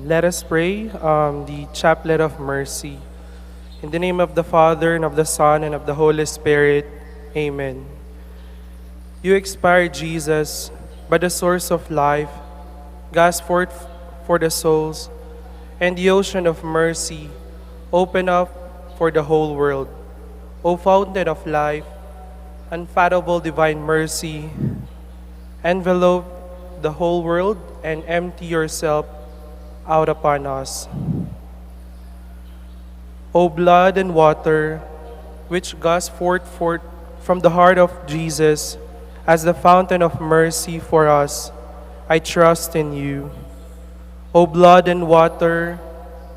Let us pray the Chaplet of Mercy. In the name of the Father, and of the Son, and of the Holy Spirit. Amen. You expired, Jesus, by the source of life, gas forth for the souls, and the ocean of mercy open up for the whole world. O fountain of life, unfathomable divine mercy, envelope the whole world and empty yourself out upon us. O blood and water, which gush forth from the heart of Jesus as the fountain of mercy for us, I trust in you. O blood and water,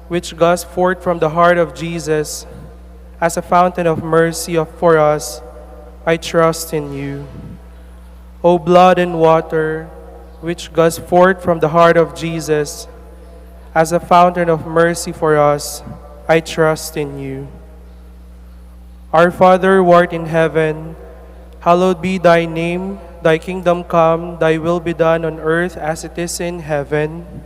which gush forth from the heart of Jesus as a fountain of mercy for us, I trust in you. O blood and water, which gush forth from the heart of Jesus as a fountain of mercy for us, I trust in you. Our Father, who art in heaven, hallowed be thy name. Thy kingdom come, thy will be done on earth as it is in heaven.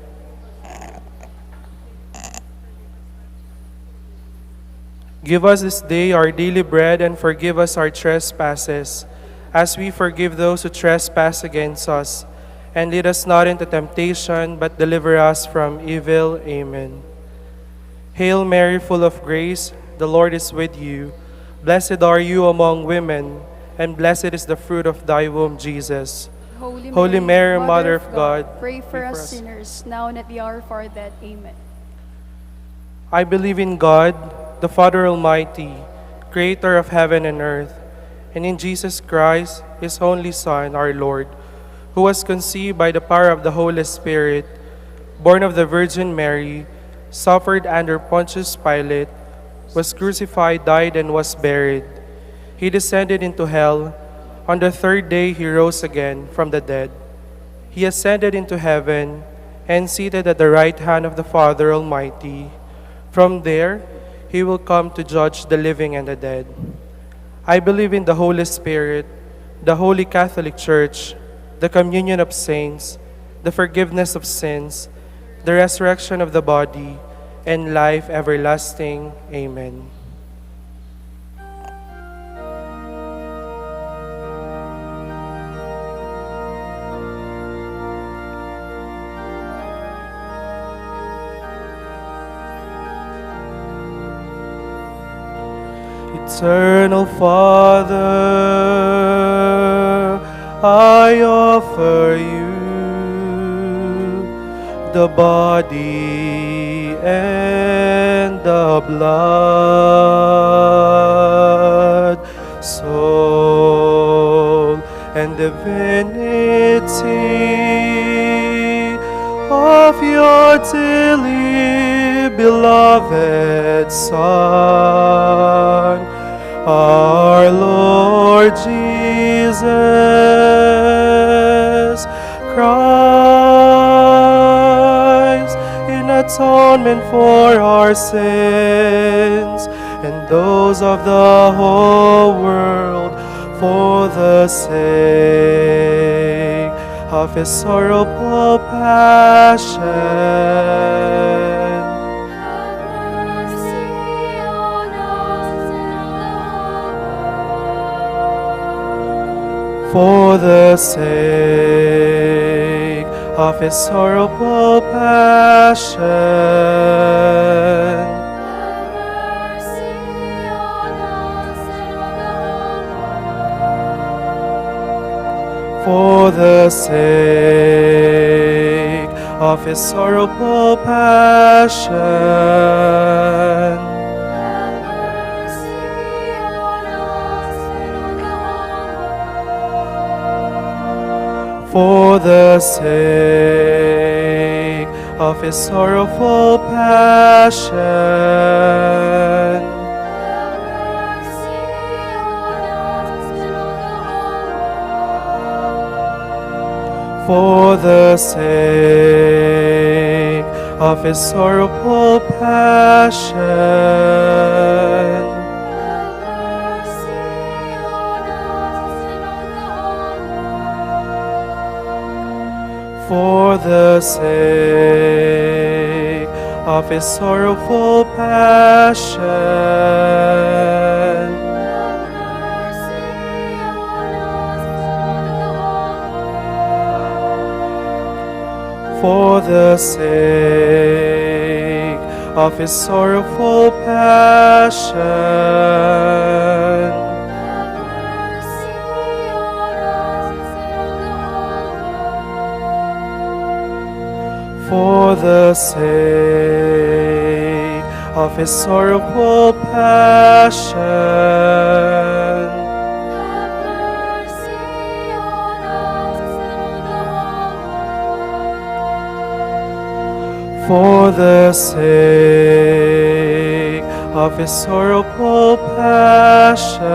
Give us this day our daily bread, and forgive us our trespasses, as we forgive those who trespass against us. And lead us not into temptation, but deliver us from evil. Amen. Hail Mary, full of grace, the Lord is with you. Blessed are you among women, and blessed is the fruit of thy womb, Jesus. Holy Mary, Mother of God, pray for us sinners, now and at the hour of our death. Amen. I believe in God, the Father Almighty, creator of heaven and earth, and in Jesus Christ, his only Son, our Lord, who was conceived by the power of the Holy Spirit, born of the Virgin Mary, suffered under Pontius Pilate, was crucified, died, and was buried. He descended into hell. On the third day he rose again from the dead. He ascended into heaven and seated at the right hand of the Father Almighty. From there he will come to judge the living and the dead. I believe in the Holy Spirit, the Holy Catholic Church, the communion of saints, the forgiveness of sins, the resurrection of the body, and life everlasting. Amen. Eternal Father, I offer you the body and the blood, soul, and divinity of your dearly beloved Son, our Lord Jesus Christ, in atonement for our sins and those of the whole world, for the sake of his sorrowful passion. For the sake of his sorrowful passion. For the sake of his sorrowful passion. For the sake of his sorrowful passion. For the sake of his sorrowful passion. For the sake of his sorrowful passion. For the sake of his sorrowful passion. For the sake of his sorrowful passion. For the sake of his sorrowful passion.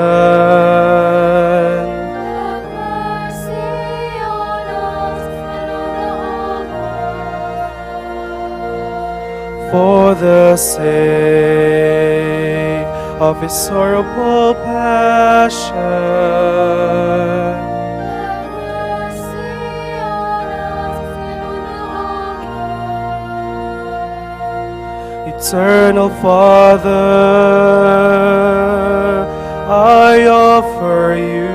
For the sake of his sorrowful passion. Eternal Father, I offer you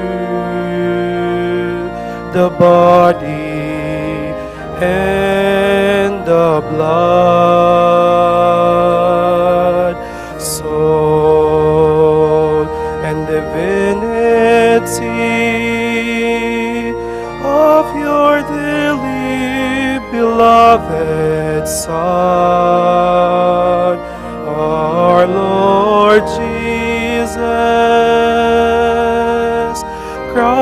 the body and the blood, soul, and divinity of your dearly beloved Son, our Lord Jesus Christ,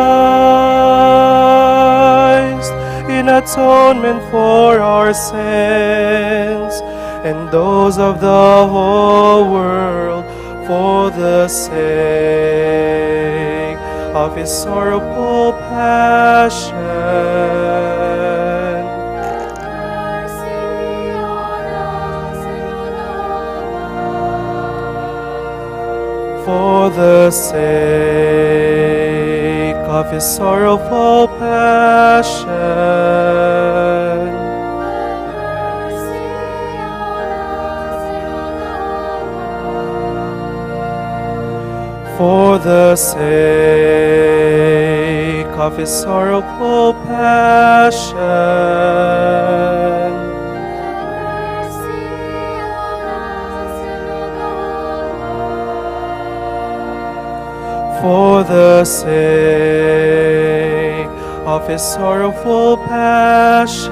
in atonement for our sins and those of the whole world, for the sake of his sorrowful passion. For the sake of his sorrowful passion. For the sake of his sorrowful passion. For the sake of his sorrowful passion.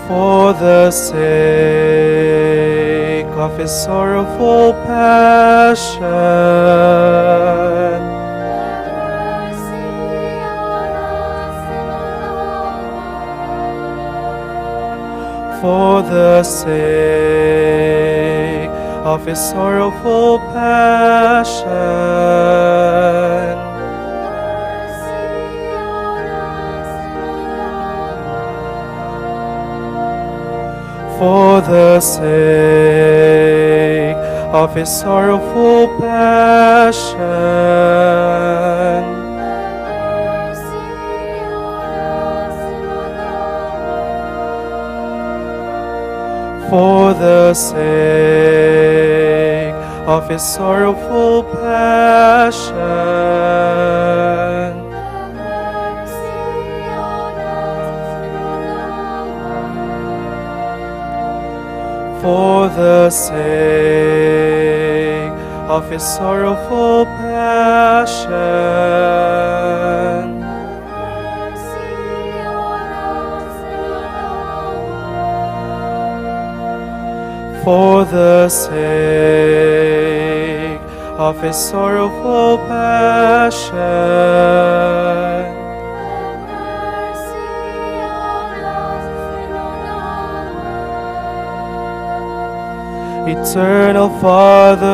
For the sake of his sorrowful passion. For the sake of his sorrowful passion. For the sake of his sorrowful passion. For the sake of his sorrowful passion. For the sake of his sorrowful passion. For the sake of his sorrowful passion. Eternal Father,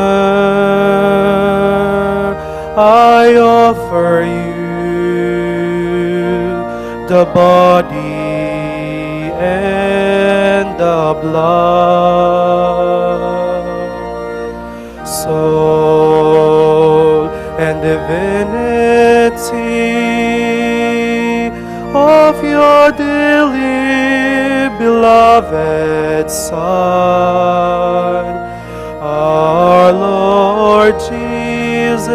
I offer you the body and the blood, soul, and divinity of your dearly beloved Son, our Lord Jesus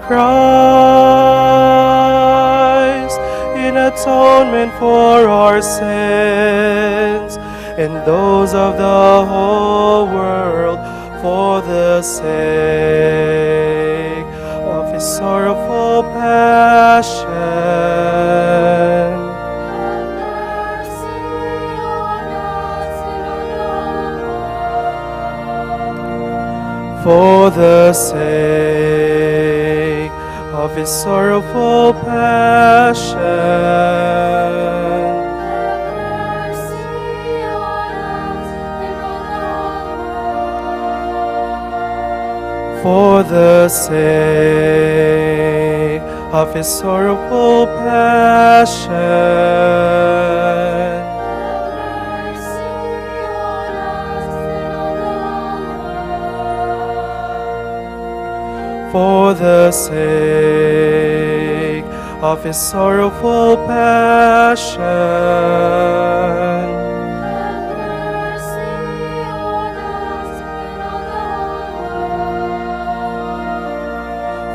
Christ, in atonement for our sins and those of the whole world, for the sake of his sorrowful passion. For the sake of his sorrowful passion. For the sake of his sorrowful passion. For the sake of his sorrowful passion.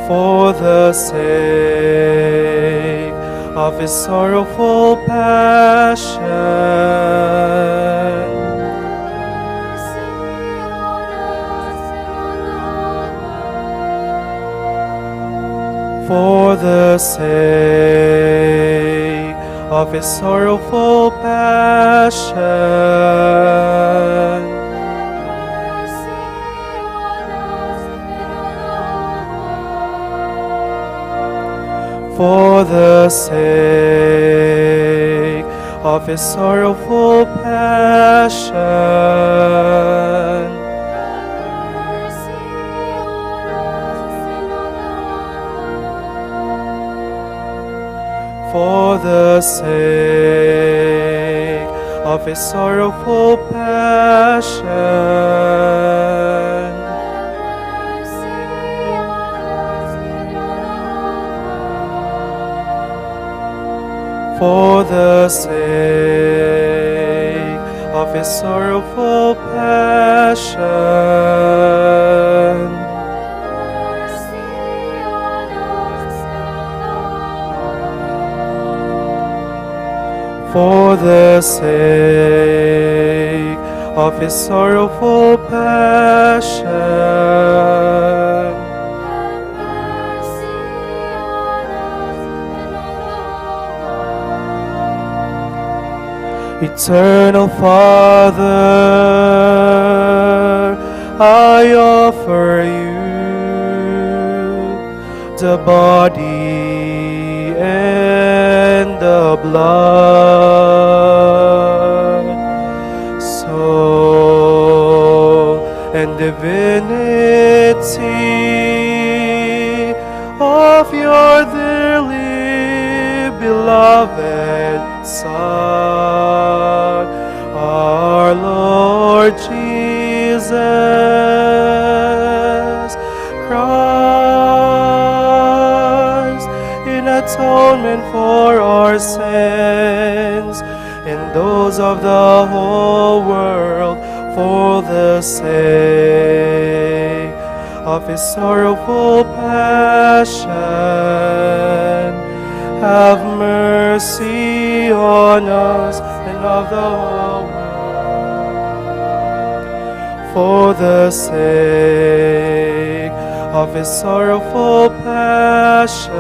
For the sake of his sorrowful passion. For the sake of his sorrowful passion. For the sake of his sorrowful passion. For the sake of his sorrowful passion. For the sake of his sorrowful passion. For the sake of his sorrowful passion. Eternal Father, I offer you the body and the blood, soul and divinity of your dearly beloved Son, our Lord Jesus Christ, in atonement for our sins and those of the whole world, for the sake of his sorrowful passion. Have mercy on us and of the whole world, for the sake of his sorrowful passion.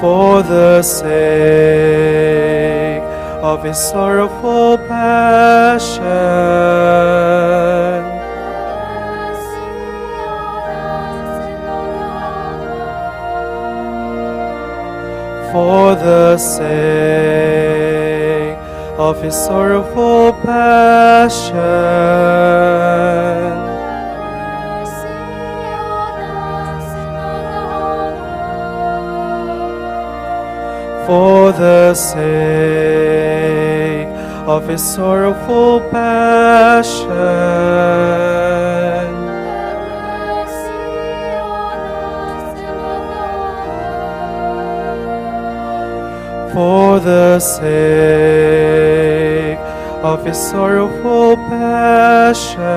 For the sake of his sorrowful passion. For the sake of his sorrowful passion. for the sake of his sorrowful passion. For the sake of his sorrowful passion.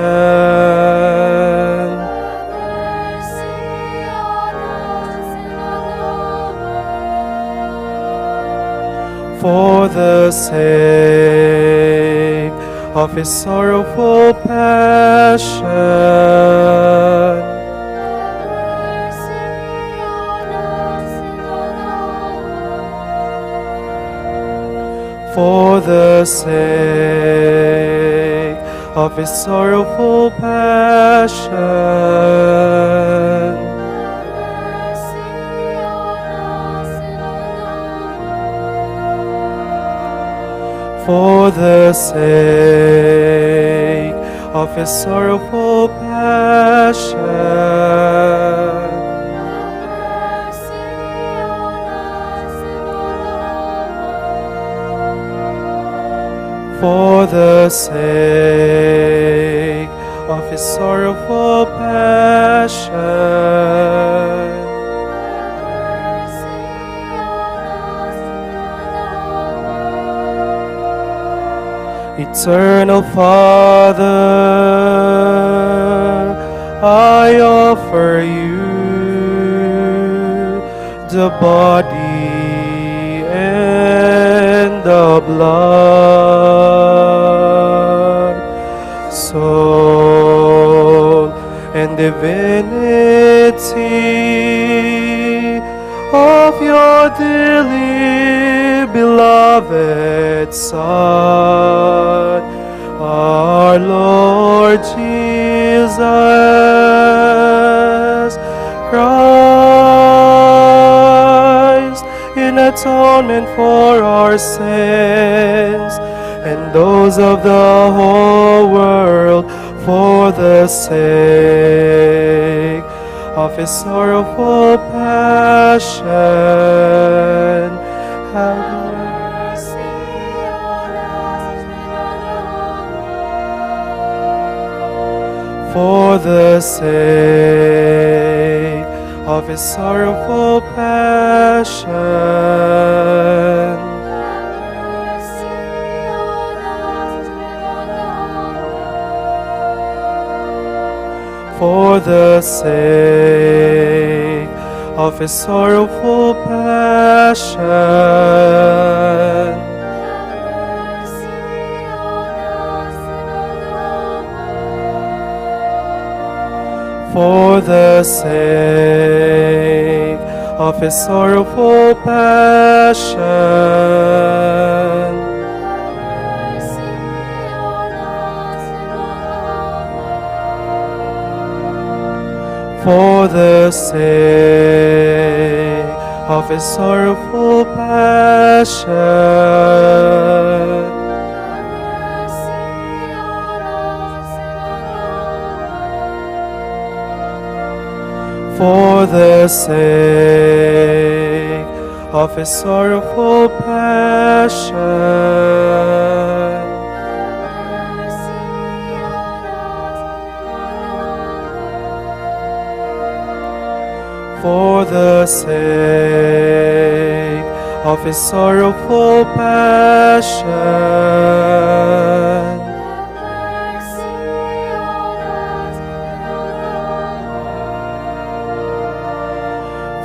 For the sake of his sorrowful passion. For the sake of his sorrowful passion. For the sake of his sorrowful passion. For the sake of his sorrowful passion. Eternal Father, I offer you the body and the blood, soul and divinity of your dearly beloved Son, our Lord Jesus Christ, in atonement for our sins and those of the whole world, for the sake of his sorrowful passion. Have mercy on us. For the sake of his sorrowful passion. For the sake of his sorrowful passion. For the sake of his sorrowful passion. For the sake of his sorrowful passion. For the sake of his sorrowful passion. For the sake of his sorrowful passion.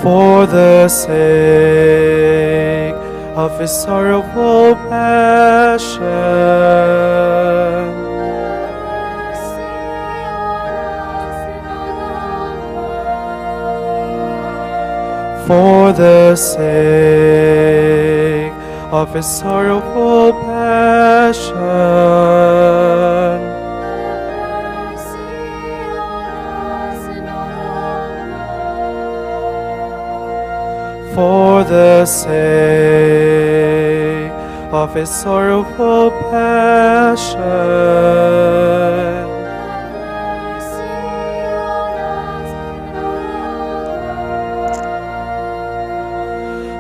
For the sake of his sorrowful passion. For the sake of his sorrowful passion. For the sake of his sorrowful passion.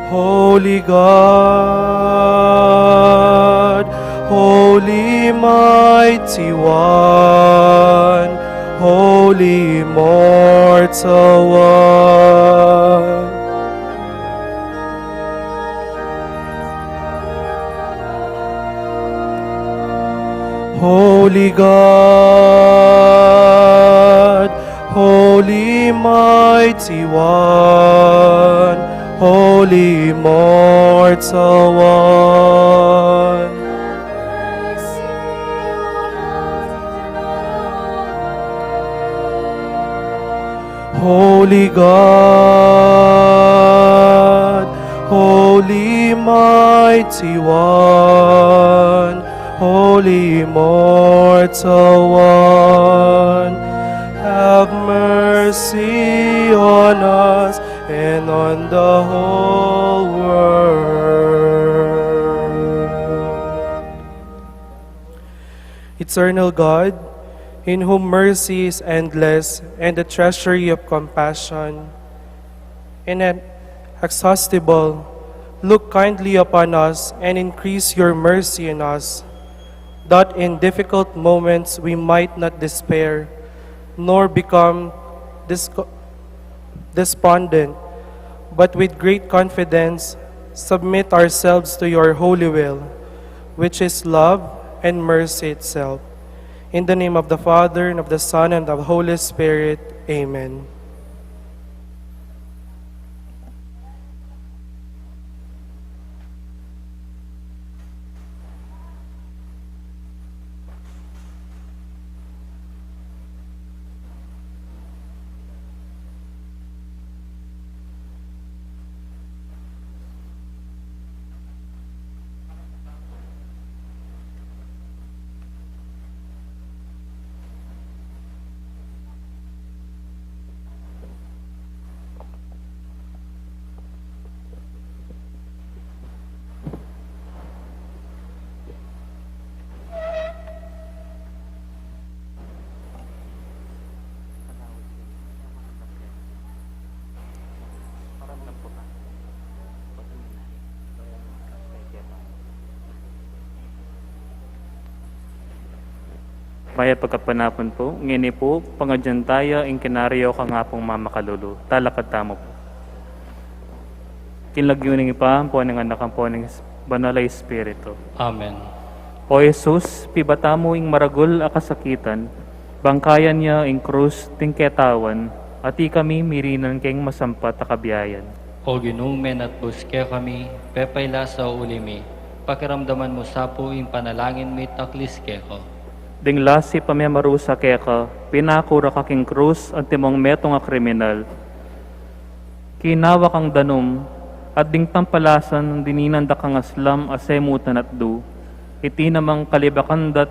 Holy God, Holy Mighty One, Holy Immortal One. Holy God, Holy Mighty One, Holy Immortal One. Holy God, Holy Mighty One, Holy Immortal One, have mercy on us and on the whole world. Eternal God, in whom mercy is endless and the treasury of compassion inexhaustible, look kindly upon us and increase your mercy in us, that in difficult moments we might not despair, nor become despondent, but with great confidence submit ourselves to your holy will, which is love and mercy itself. In the name of the Father, and of the Son, and of the Holy Spirit. Amen. Maya pagkapanapon po, ngini po, pangadyan tayo, in kinaryo ka nga pong mamakalulu. Talakad tamo po. Kinlagyuning ipa, po ng anak ang po ng banalay espiritu. Amen. O Jesus, pibata mo ing maragul a kasakitan, bangkayan niya ing krus ting ketawan, at kami mirinan keng masampat a kabiyayan. O ginumen at buske kami, pepayla sa ulimi, pakiramdaman mo sapo ing panalangin mit aklis keko. Dingla si pamemarusa keka, pinakura kaking krus at timong metong a kriminal. Kinawa kang danom, at ding tampalasan dininanda kang aslam asemutan at du. Iti namang kalibakandat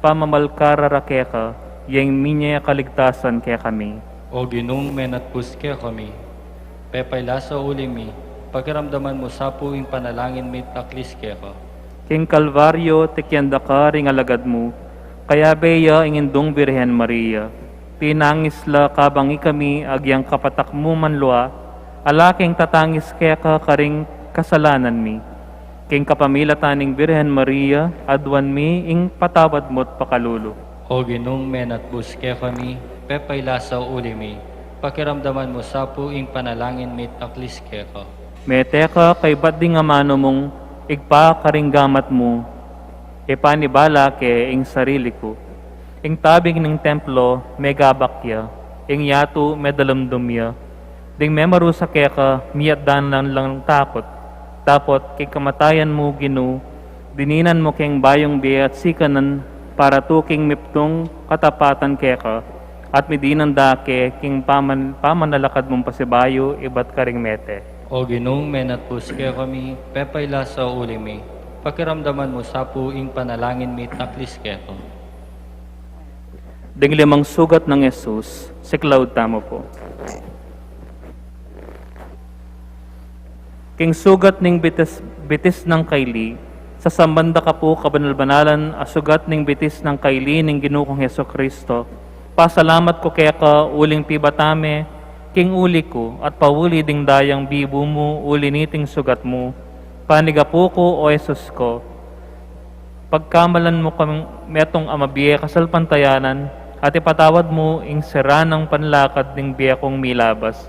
pamamalkara rakeka, yang minya kaligtasan kaya kami. O ginumen at buske kami, pepayla sa ulimi, pakiramdaman mo sapo ing panalangin mit aklis keko. King Kalbaryo, tikyanda ka ring alagad mo, kaya beya ingindong Birhen Maria, tinangisla kabangi kami agyang kapatak mo manlua, alaking tatangis kaya ka karing kasalanan mi. King kapamilataning Birhen Maria, adwan mi ing patawad mo't pakalulu. O ginumen at buske kami, pepayla sa ulimi, pakiramdaman mo sapo ing panalangin mit aklis keko. Meteka kay bading amano mong igpa karinggamat mo, ipanibala ke ing sarili ko. Ing tabing ng templo, megabakya, ing yato medalamdumya. Ding memaru sa keka, miyaddanan lang takot. Tapot, kay kamatayan mo ginu, dininan mo keng bayong biya at sikanan para tuking miptong katapatan keka, at midinan dake king pamanalakad mong pasibayo, ibat karing mete. O ginumen at buske kami, pepayla sa ulimi, pakiramdaman mo sapo ing panalangin mit aklis keko. Ding limang sugat ng Jesus, si Cloud tamo po. King sugat ning bitis ng kaili, sa sambanda ka po kabanal-banalan, sugat ning bitis ng kaili ning Ginoo kong Hesus Kristo. Pasalamat ko kaya ka uling pibatame, king uli ko, at pauli ding dayang bibo mo, uliniting sugat mo, panigapo ko, O Jesus ko, pagkamalan mo kaming metong amabiye kasalpantayanan, at ipatawad mo ing sira ng panlakad ng biya kong milabas.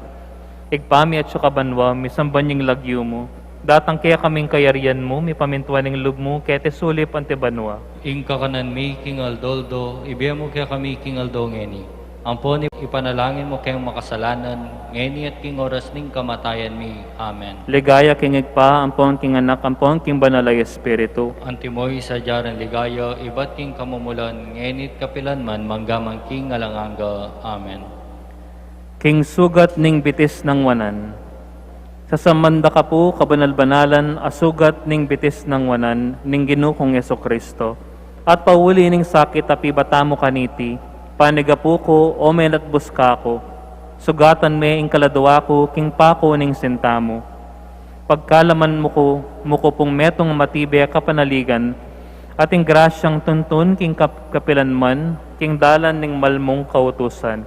Igpami at sukabanwa, misambanying lagyo mo, datang kaya kaming kayarian mo, mi pamintuan ng lub mo, kete sulip antibanwa. Ing kakanan mi king aldoldo, ibiya mo kaya kami king aldo ngeni. Ampon ipanalangin mo kayong makasalanan, ngeni at king oras ning kamatayan mi. Amen. Ligaya king igpa, ampon king anak, ampon king banalay espiritu. Antimoy sa jaran ligayo, ibat king kamumulan, ngenit kapilan man, manggamang king alanganga. Amen. King sugat ning bitis ng wanan. Sa samanda ka po, kabanal-banalan, asugat ning bitis ng wanan, ning ginukong Yeso Kristo. At pauli ning sakit api batamo kaniti, panigapu ko, omen at buska ko. Sugatan me ing kaladwa ko, king pako ning sintamo. Pagkalaman mo ko pong metong matibe kapanaligan, at ing grasyang tuntun king kapilanman, king dalan ning malmong kautusan.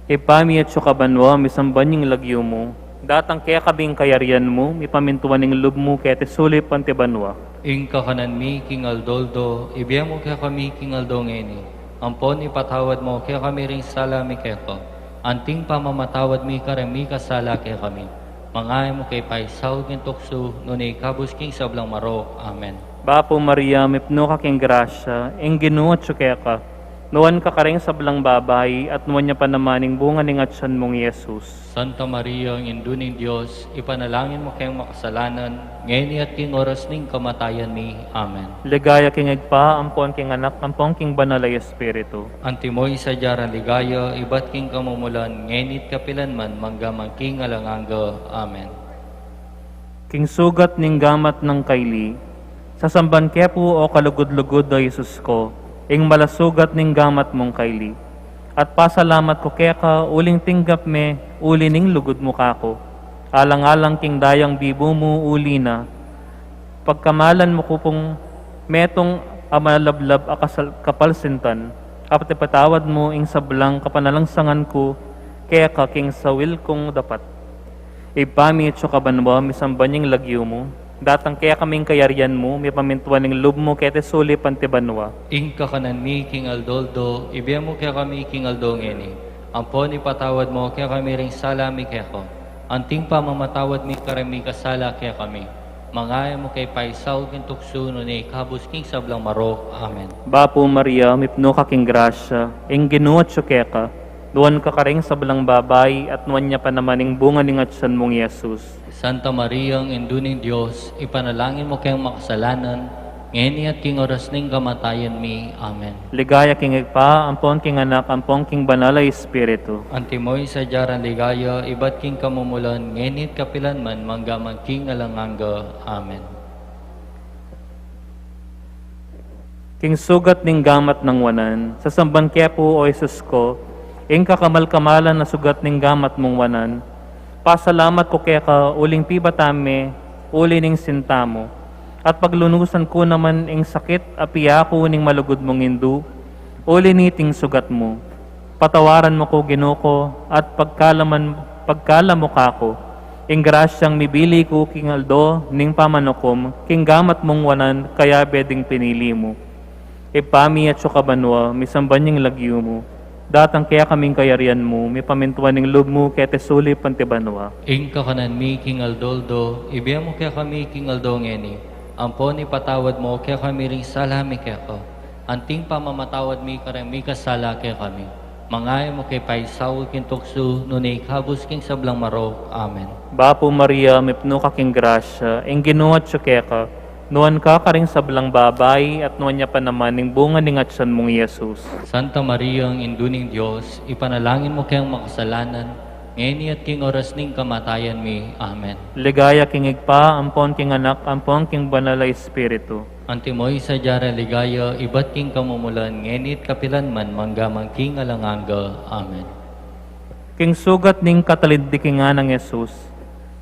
Ipami at sukabanwa, misambanying lagyo mo, datang kaya kabing kayarian mo, mipamintuan ning lub mo, kaya tisulip antibanwa. Ing kakanan mi king aldoldo, ibiya mo kaya kami king aldo ngeni. Ampon ipatawad mo kaya kami ring sala mi keko. Anting pamamatawad mi karami kasala kaya kami. Mangay mo kay paisaw king tukso, nunay kabus king sablang marok. Amen. Bapo Maria, mipno ka king grasya, ing ginuot kaya ka. Nuwan ka karing sablang babay, at nuwan niya pa namaning bunga ning atsan mong Yesus. Santa Maria, ang induning Diyos, ipanalangin mo kayong makasalanan, ngayon at king oras ning kamatayan mi. Amen. Ligaya king igpa, ampon king anak, ampon king banalay espiritu. Antimoy sa jaran ligaya, ibat king kamumulan, ngayon kapilan man, manggamang king alanganga. Amen. King sugat ning gamat ng kaili, sa samban kepo o kalugod-lugod o Yesus ko, ing malasugat ning gamat mong kaili. At pasalamat ko kaya ka, uling tinggap me, uli ning lugod mo kako. Alang-alang king dayang bibo mo, uli na. Pagkamalan mo ko pong metong amalablab akasal kapalsintan, apat ipatawad mo ing sablang kapanalangsangan ko, kaya ka king sawil kong dapat. Ipami at sukabanwa, misambanying lagyo mo, datang kaya kaming kayarian mo, may pamintuan ng lub mo, kaya tesulip antibanwa. Ing kakanan mi king aldoldo, ibiya mo kaya kami king aldo ngeni. Ampon ipatawad mo kaya kami ring sala mi keko. Anting pamamatawad mi karami kasala kaya kami. Mangaya mo kay paisaw king tukso, nunay kabus king sablang marok. Amen. Bapo Maria, mipno ka king grasya, ing ginuot kaya ka. Duwan ka karing sablang babay, at nuwan niya pa namaning bunga ning atsan mong Yesus. Santa Maria, ang induning Diyos, ipanalangin mo kayong makasalanan, ngayon at king oras ning kamatayan mi. Amen. Ligaya king igpa, ampon king anak, ampon king banalay espiritu. Antimoy sa jaran ligaya, ibat king kamumulan, ngayon kapilan man, manggamang king alanganga. Amen. King sugat ning gamat ng wanan, sa samban kepo o Yesus ko, ing kakamal-kamalan na sugat ning gamat mong wanan, pasalamat ko kaya ka, uling pibatame, uli ning sintamo, at paglunusan ko naman ing sakit, apiya ko ning malugod mong indu, uli niting sugat mo. Patawaran mo ko ginuko, at pagkalamo kako, ing grasyang mibili ko king aldo, ning pamanukom, king gamat mong wanan, kaya beding pinili mo. Ipami at sukabanwa, misambanyang lagyo mo, datang kaya kaming kayarian mo, may pamintuan ng lub mo, kaya tesulip antibanwa. Ing kakanan mi king aldoldo, ibiya mo kaya kami king aldo ngeni. Ampon ipatawad mo kaya kami ring sala mi kaya ko. Anting pamamatawad mi karami kasala kaya kami. Mangaya mo kay paisaw king tukso, nunay kabus king sablang marok. Amen. Bapo Maria, mipno ka king grasya, ing ginuot kaya ka, nuwan ka karing sablang babay, at nuwan niya pa naman ning bunga ning atsan mong Yesus. Santa Maria, ang induning Diyos, ipanalangin mo kayong makasalanan, ngayon at king oras ning kamatayan mi. Amen. Ligaya king igpa, ampon king anak, ampon king banalay espiritu. Antimoy sa jara ligaya, ibat king kamumulan, ngayon kapilan man, manggamang king alanganga. Amen. King sugat ning katalindiki nga ng Yesus,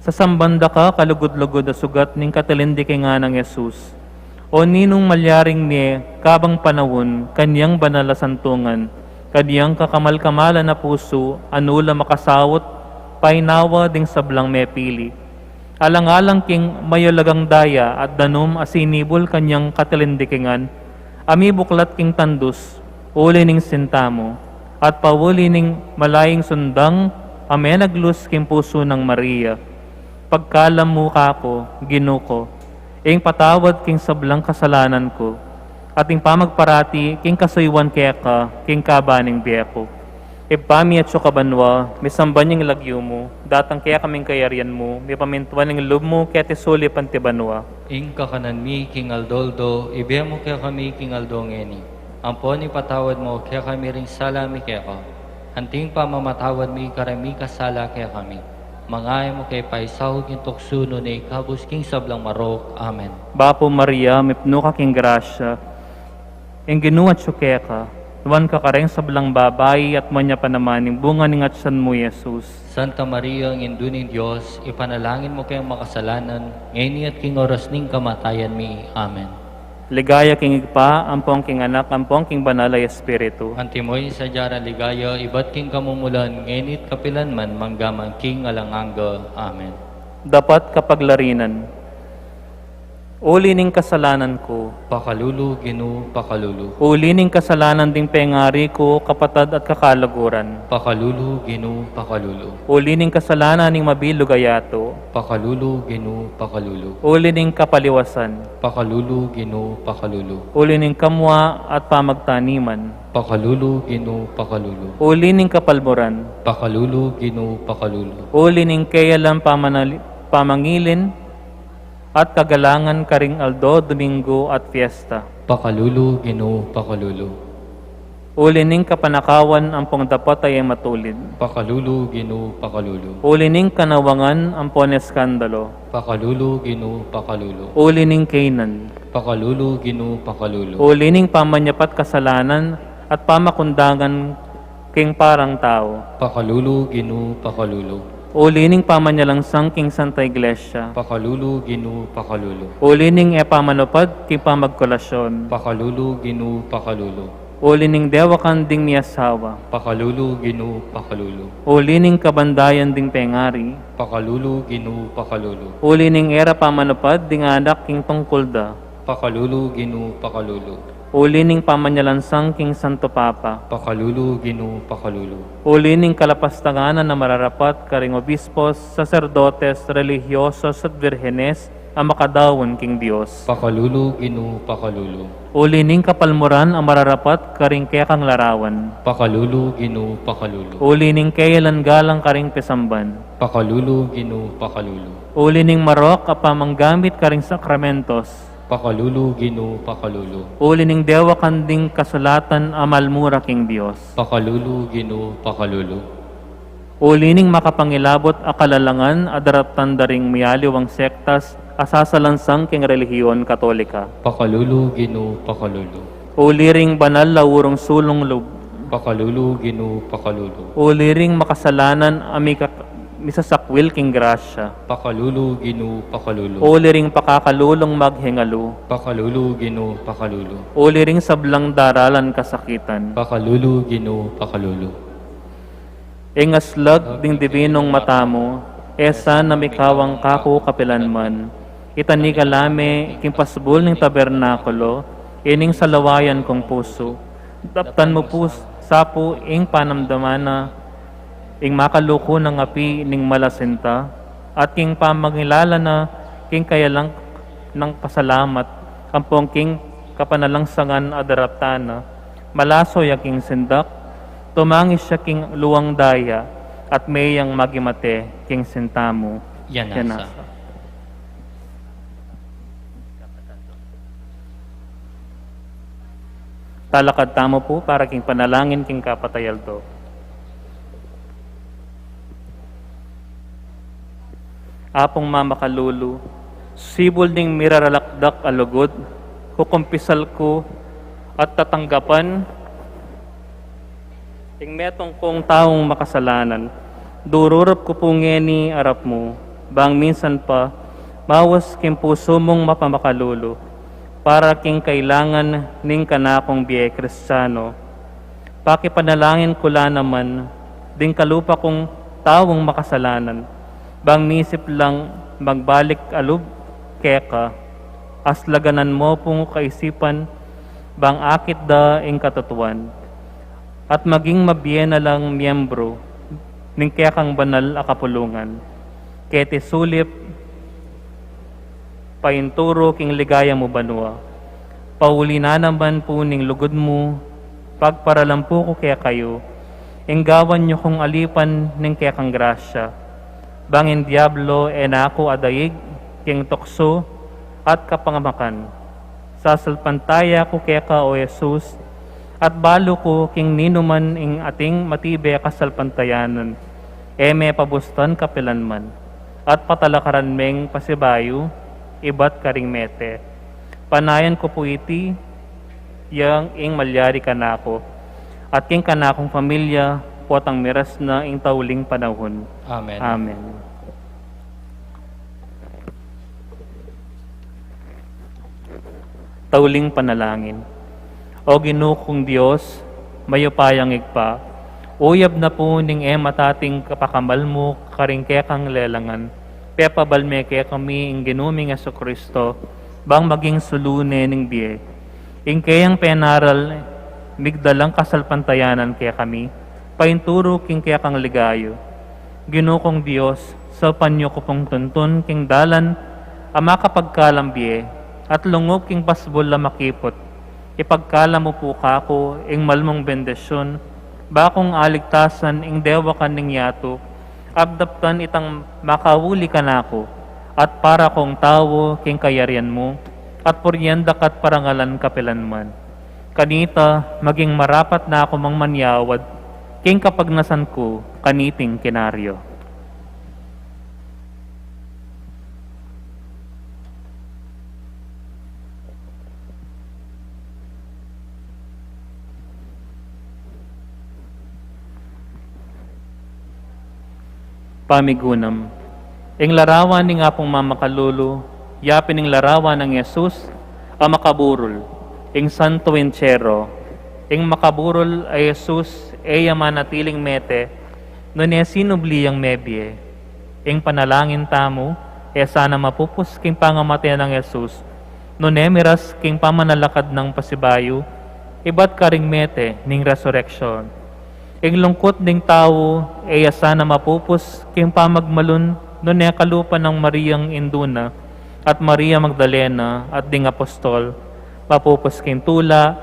sa sambanda ka, kalugod-lugod na sugat ning katalindiki nga ng Yesus, o ninong malyaring mi, kabang panawon, kanyang banal na santungan, Kadiyang kakamal-kamala na puso, anula makasawot, painawa ding sablang mepili. Alang-alang king mayolagang daya at danum asinibol kanyang katilindikingan, ami buklat king tandus, uli ning sintamo, at pawuli ning malaying sundang, ame naglus king puso ng Maria. Pagkalam mo kako, ginuko, ing patawad king sablang kasalanan ko, at ing pamagparati king kasuywan keka, king kabaning biyeko. Ipami at kabanwa, may samban yung lagyo mo, datang kaya kaming kayarian mo, may pamintuan ng loob mo, kaya tisuli pantibanwa. Ing kakanan mi king aldoldo, ibiyamo kaya kami king aldongeni. Ampon ipatawad mo kaya kami ring salami kaya ka. Hanting pamamatawad mi karami kasala kaya kami. Mangay mo kay paisahog yung tuksuno ni kabus king sablang marok. Amen. Bapo Maria, may pno ka king grasya, ing ginuat siyo kaya ka, tuwan ka kareng sablang babae at manya pa naman yung bunga ning atsan mo, Jesus. Santa Maria, ang induning Diyos, ipanalangin mo kayong makasalanan, ngayon at king oras ning kamatayan mi. Amen. Ligaya king igpa, ampong king anak, ampong king banalay espiritu. Antimoy sa jara ligaya, ibat king kamumulan, ngayon at kapilan man, manggamang king alanganga. Amen. Dapat kapaglarinan. Uli ning kasalanan ko, Pakalulu, ginu, pakalulu. uli ning kasalanan ding pengari ko, kapatad at kakalaguran. Pakalulu, ginu, pakalulu. Uli ning kasalanan ning mabilog ayato, Pakalulu, ginu, pakalulu. uli ning kapaliwasan, Pakalulu, ginu, pakalulu. uli ning kamwa at pamagtaniman, Pakalulu, ginu, pakalulu. uli ning kapalburan, Pakalulu, ginu, pakalulu. uli ning kayalang pamangilin, at kagalangan karing Aldo, Domingo at Fiesta. Pakalulu, ginu, pakalulu. Uli ning kapanakawan ampong dapat ay matulid. Pakalulu, ginu, pakalulu. Uli ning kanawangan ampon eskandalo. Pakalulu, ginu, pakalulu. Uli ning kainan. Pakalulu, ginu, pakalulu. Uli ning pamanyapat kasalanan at pamakundangan king parang tao. Pakalulu, ginu, pakalulu. Uli ning pamanyalangsang king Santa Iglesia. Pakalulu, ginu, pakalulu. Uli ning epamanupad king pamagkolasyon. Pakalulu, ginu, pakalulu. Uli ning dewakan ding miyasawa. Pakalulu, ginu, pakalulu. Uli ning kabandayan ding pengari. Pakalulu, ginu, pakalulu. Uli ning era pamanupad ding anak king tungkulda. Pakalulu, ginu, pakalulu. Uli ning pamanyalansang king Santo Papa. Pakalulu, ginu, pakalulu. Uli ning kalapastanganan na mararapat karing obispos, sacerdotes, religyosos at virhenes ang makadawon king Dios. Pakalulu, ginu, pakalulu. Uli ning kapalmuran ang mararapat karing kekang larawan. Pakalulu, ginu, pakalulu. Uli ning kayalan galang karing pesamban. Pakalulu, ginu, pakalulu. Uli ning marok apamanggamit karing sakramentos. Pakalulu, ginu, pakalulu. Uli ning dewa kanding kasulatan amalmura king Dios. Pakalulu, ginu, pakalulu. Uli ning makapangilabot akalalangan adaratan daring miyaliwang sektas asasalansang king relihiyon katolika. Pakalulu, ginu, pakalulu. Uli ring banal lawurong sulong loob. Pakalulu, ginu, pakalulu. Uli ring makasalanan misasakwil king grasya. Pakalulu, ginu, pakalulu. Uli ring pakakalulong maghingalo. Pakalulu, ginu, pakalulu. Uli ring sablang daralan kasakitan. Pakalulu, ginu, pakalulu. Ingaslag ding divinong matamo, esa na mikawang kako kapilanman. Itani kalame king pasbul ning tabernakulo, ining salawayan kong puso. Daptan mo po sapo ing panamdamana, ing makaluko ng api ning malasinta, at king pamangilala na king kayalang ng pasalamat, kampong king kapanalangsangan adaraptana, malasoy king sindak, tumangis siya king luwang daya, at mayang magimate king sintamo. Yanasa. Talakad tamo po para king panalangin king kapatayaldo. Apong mamakalulu, sibol ding miraralakdak alugod, kukumpisal ko at tatanggapan, ing metong kong taong makasalanan, dururap ko po ngeni arap mo, bang minsan pa, mawas king puso mong mapamakalulu, para king kailangan ning kanakong biye kristyano, Pakipanalangin ko la naman, ding kalupa kong tawong makasalanan, bang nisip lang magbalik alub keka, aslaganan mo pong kaisipan, bang akit da ing katutuan, at maging mabiyena lang miyembro, ning kekang banal a kapulungan, keti sulip, painturo king ligaya mo banwa, pauli na naman po ning lugod mo, pagparalampo ko kaya kayo, inggawan nyo kong alipan ning kaya kang grasya. Bangin diablo na ako adayig, king tukso at kapangamakan. Sasalpantaya ko kaya ka o Jesus, at balo ko king ninuman ing ating matibe kasalpantayanan. Eme pabustan kapilanman, at patalakaran meng pasibayo, ibat karing mete. Panayan ko po iti, yang ing malyari kanako, at king kanakong pamilya, potang miras na ing tauling panahon. Amen. Amen. Tauling panalangin. O Ginoo kong Diyos, mayupayang igpa, uyab na po ning matating kapakamal mo karing kekang lelangan, pepabalme kaya kami ing ginuming Kristo, bang maging sulune ning biye. Ing kayang penaral, migdalang kasalpantayanan kaya kami, painturo king kaya kang ligayo. Ginoo kong Diyos, sa panyo ko pong tuntun king dalan, ama kapagkalambiye, at lungog king pasbol la makipot. Ipagkala mo po kako, ing malmong bendesyon, bakong aligtasan ing dewa kan ning yato, abdaptan itang makawuli ka nako, at para kong tawo king kayarian mo, at puryenda kat parangalan kapilanman. Kanita, maging marapat na ako mang manyawad, king kapagnasan ko, kaniting kinaryo. Pamigunam. Ing larawan ni nga pong mamakalulu, yapin ing larawan ng Yesus, ang makaburol, ing santo enchero, ing makaburol ay Yesus, manatiling mete, no niya sinubli ang mebye, ing panalangin tamo, sana mapupus king pangamatyan ng Yesus, no miras king pamanalakad ng pasibayo, ibat karing mete ning resurrection. Ing lungkot ding tao, sana mapupus king pamagmalun, no kalupa ng Mariang Induna, at Maria Magdalena, at ding apostol, mapupus king tula,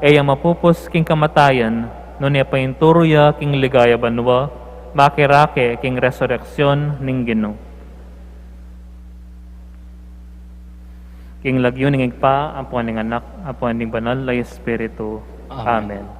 mapupus king kamatayan, no painturo ya king ligaya banwa, makirake king resurreksyon ning Ginoo. King lagyo ning igpa, apuan ning anak, apuan ning banal na Espiritu. Amen. Amen.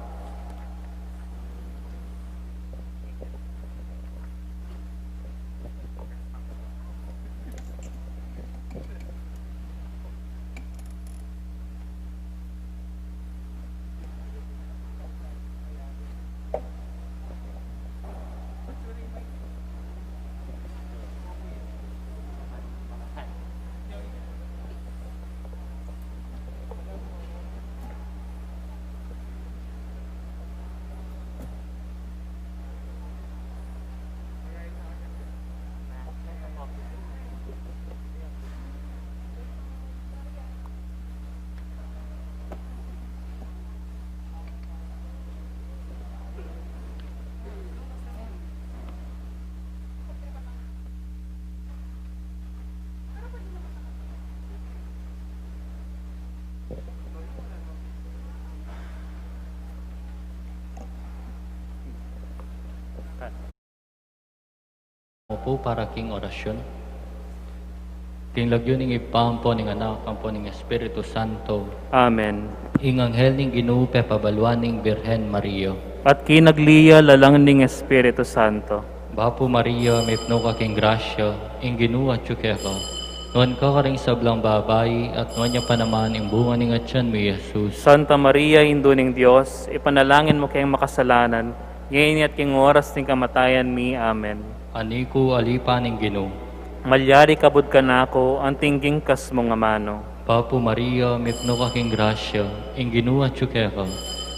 Po para king orasyon. King lagyo ning ipampo ning anak, ampo ning Espiritu Santo. Amen. Ing anghel ning Ginoo pabaluan ning Birhen Maria. At kinagliya lalang ning Espiritu Santo. Bapo Maria, may pno ka king grasya, ing Ginoo at tsukeko. Noon ka karing sablang babay, at noon niya pa naman ing bunga ning atyan mo, Jesus. Santa Maria, Indo ning Diyos, ipanalangin mo kayong makasalanan, ngayon at king oras ning kamatayan mi. Amen. Aniku alipa ning Ginoo. Malyari kabud ka na ako, ang tingging kas mong amano. Bapo Maria, may pno ka king grasya, ing Ginoo at tsukeko.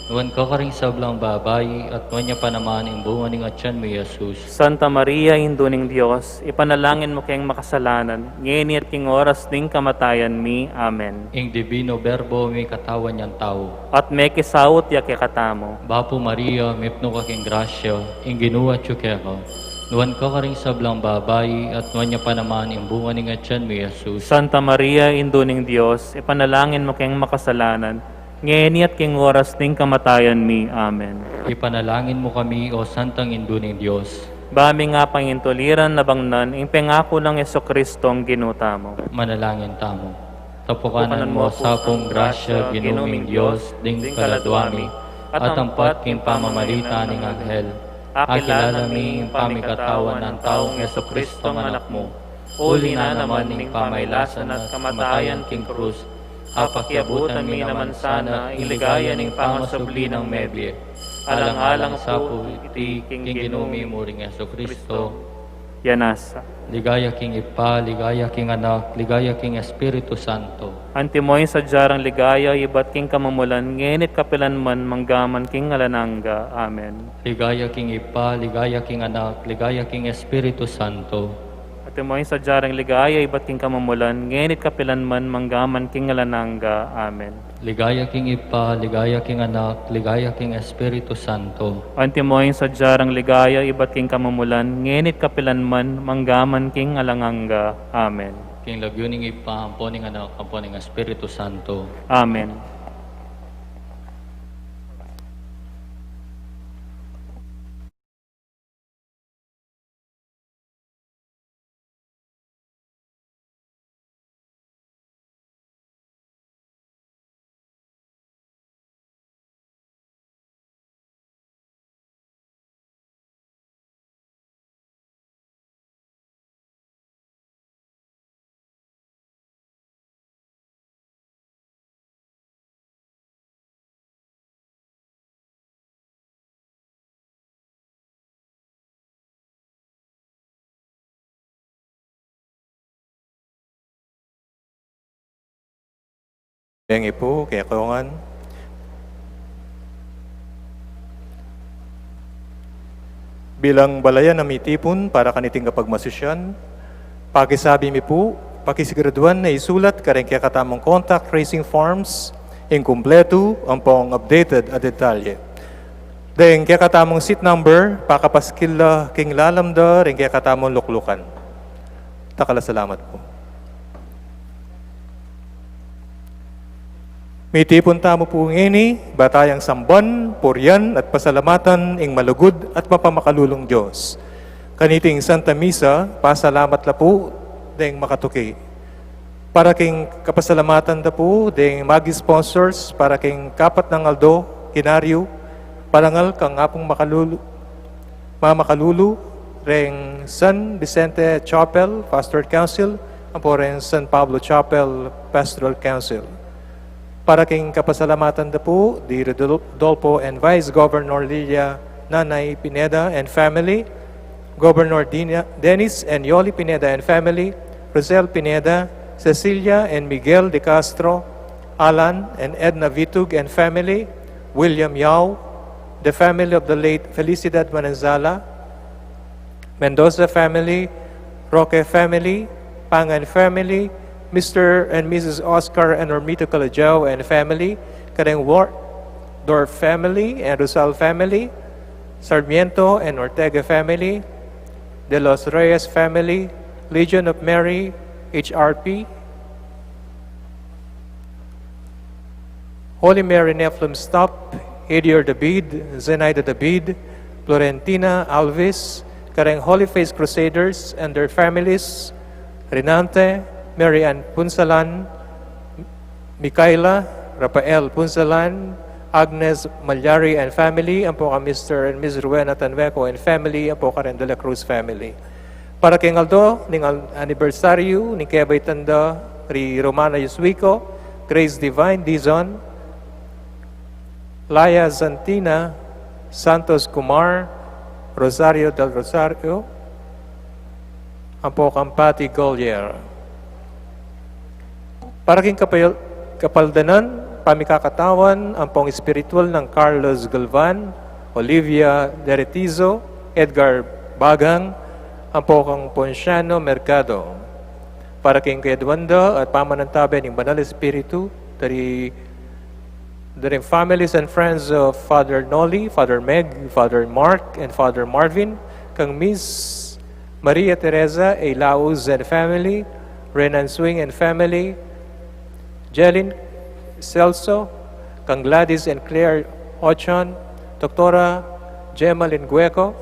Nuwan ka ka rin sablang babayi, at nuwan niya pa naman ang bunga ng atyan mo, Jesus. Santa Maria, Indo ng Diyos, ipanalangin mo kayong makasalanan, ngayon at king oras ding kamatayan mi. Amen. Ing divino verbo may katawan niyang tao. At may kisawot ya katamo. Bapo Maria, mipno ka king grasya, ing ginuwa tsukeko. Nuwan ka rin sablang babayi, at nuwan niya pa naman ang bunga ng atyan mo, Jesus. Santa Maria, Indo ng Diyos, ipanalangin mo kayong makasalanan, ngayon at king oras ding kamatayan mi. Amen. Ipanalangin mo kami, O Santang Indo ng Diyos. Bami nga pangintuliran na bangnan, ing pengako ng Yeso-Kristong ginuta mo. Manalangin tamo. Tapukanan mo sa pong grasya, ginuming Diyos, ding kaladwami, at ampat king pamamalita ng anghel. Akilala mi ang pamikatawan ng taong Yeso-Kristo ng anak mo. Uli na naman ning pamaylasan at kamatayan king krus. Apakyabutan mi naman sana iligaya ning pangasubli ng medye. Alang-alang sa iti king ginumi mo ring Yeso-Kristo. Yanasa. Ligaya king Ipa, ligaya king Anak, ligaya king Espiritu Santo. Antimoy sa jarang ligaya, iba't king kamamulan, ngenit kapilan man manggaman king alananga. Amen. Ligaya king Ipa, ligaya king Anak, ligaya king Espiritu Santo. Antimoy sa jarang ligaya, iba't king kamamulan, ngenit kapilan man manggaman king alananga. Amen. Ligaya king Ipa, ligaya king Anak, ligaya king Espiritu Santo. Antimoy sa jarang ligaya, iba't king kamamulan, ngenit kapilan man manggaman king alanganga. Amen. King lagyuning Ipa, amponing Anak, amponing Espiritu Santo. Amen. Yang ipo, kaya kaungan. Bilang balayan na mitipon para kaniting kapagmasisyan, pakisabi mi po, pakisiguraduan na isulat kareng kaya katamong contact tracing forms, inkumpleto, ang pong updated at detalye. Dahil kaya katamong seat number, pakapaskila king lalamda, rin kaya katamong luklukan. Takala salamat po. Mitipon tamo po ngini, batayang samban, puryan at pasalamatan ing malugod at mapamakalulong Diyos. Kaniting Santa Misa, pasalamat la po, deng makatuki. Para king kapasalamatan da po, deng magi-sponsors, para king kapat ng Aldo, Kinaryo, parangal kang apong makalulu, reng San Vicente Chapel, Pastoral Council, ang po rin San Pablo Chapel, Pastoral Council. Para king kapasalamatan da po, di Rodolfo and Vice Governor Lilia Nanay Pineda and family, Governor Dennis and Yoli Pineda and family, Rosel Pineda, Cecilia and Miguel de Castro, Alan and Edna Vitug and family, William Yao, the family of the late Felicidad Mananzala, Mendoza family, Roque family, Pangan family, Mr. and Mrs. Oscar and Ormito Calajao and family, Kareng Dorf family and Rosal family, Sarmiento and Ortega family, De Los Reyes family, Legion of Mary, HRP, Holy Mary Nephilim Stop, Edior David, Zenaida David, Florentina Alvis, Kareng Holy Face Crusaders and their families, Renante, Mary Ann Punsalan, Micaela, Rafael Punsalan, Agnes Malyari and family, ang po ka Mr. and Ms. Rowena Tanveco and family, ang po ka rin De La Cruz family. Para kay Aldo, ning anibersaryo, ni Kebay Tanda, ri Romana Yuswico, Grace Divine Dizon, Laya Zantina, Santos Kumar, Rosario del Rosario, ang po kang Patty Gollier. Para king kapaldanan, pamikakatawan ang pong espiritual ng Carlos Galvan, Olivia Deretizo, Edgar Bagang, ang pokang Ponciano Mercado. Para kay Edwanda at pamanantabi ng Banal Espiritu, dari families and friends of Father Noli, Father Meg, Father Mark, and Father Marvin, kang Miss Maria Teresa A. Lauz and family, Renan Swing and family, Jelin Celso, kang Gladys and Claire Ochon, Doktora Gemma Lingueco,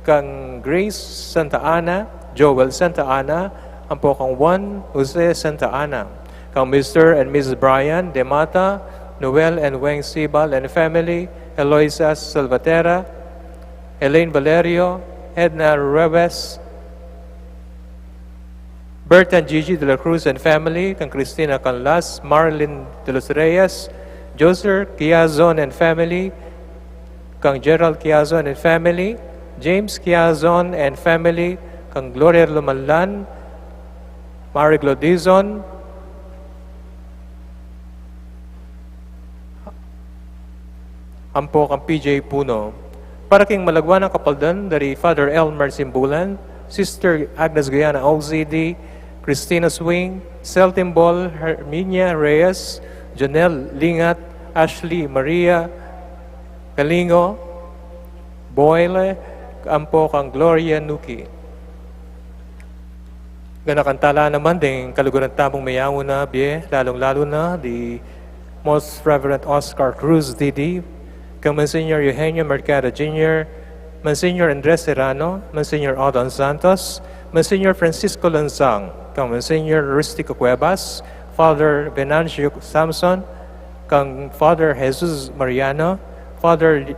kang Grace Santa Ana, Joel Santa Ana, ang po kang Juan Jose Santa Ana, kang Mr. and Mrs. Brian De Mata, Noel and Weng Sibal and family, Eloisa Salvatera, Elaine Valerio, Edna Reyes, Bert and Gigi de la Cruz and family, kang Cristina Canlas, Marlene de los Reyes, Joser Quiazon and family, kang Gerald Quiazon and family, James Quiazon and family, kang Gloria Lumalan, Mary Glodizon, ampo kang PJ Puno. Para king malagwan ng kapaldan dari Father Elmer Simbulan, Sister Agnes Guyana OCD, Christina Swing, Celtimbol, Herminia Reyes, Janelle Lingat, Ashley Maria Kalingo, Boyle, ampo kang Gloria Nuki. Ganakantala naman din kaluguran tamong mayango na biye, lalong-lalo na the Most Reverend Oscar Cruz DD, kang Monsignor Eugenio Mercado Jr., Monsignor Andres Serrano, Monsignor Odon Santos, Monsignor Francisco Lanzang, kang Monsignor Rustico Cuevas, Father Venancio Samson, kang Father Jesus Mariano, Father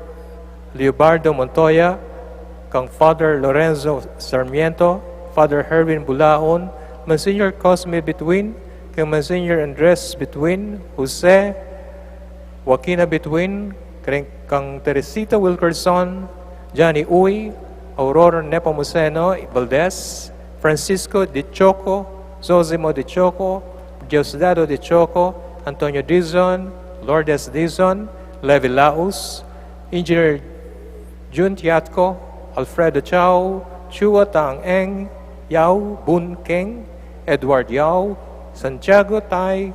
Leobardo Montoya, kang Father Lorenzo Sarmiento, Father Herwin Bulaon, Monsignor Cosme Between, kang Monsignor Andres Between, Jose Joaquina Between, kang Teresita Wilkerson, Johnny Uy, Aurora Nepomuceno Valdez, Francisco De Choco, Zosimo De Choco, Diosdado De Choco, Antonio Dizon, Lourdes Dizon, Levi Laus, Engineer Jun Tiatco, Alfredo Chao, Chua Tang Eng, Yao Bun Keng, Edward Yao, Santiago Tai,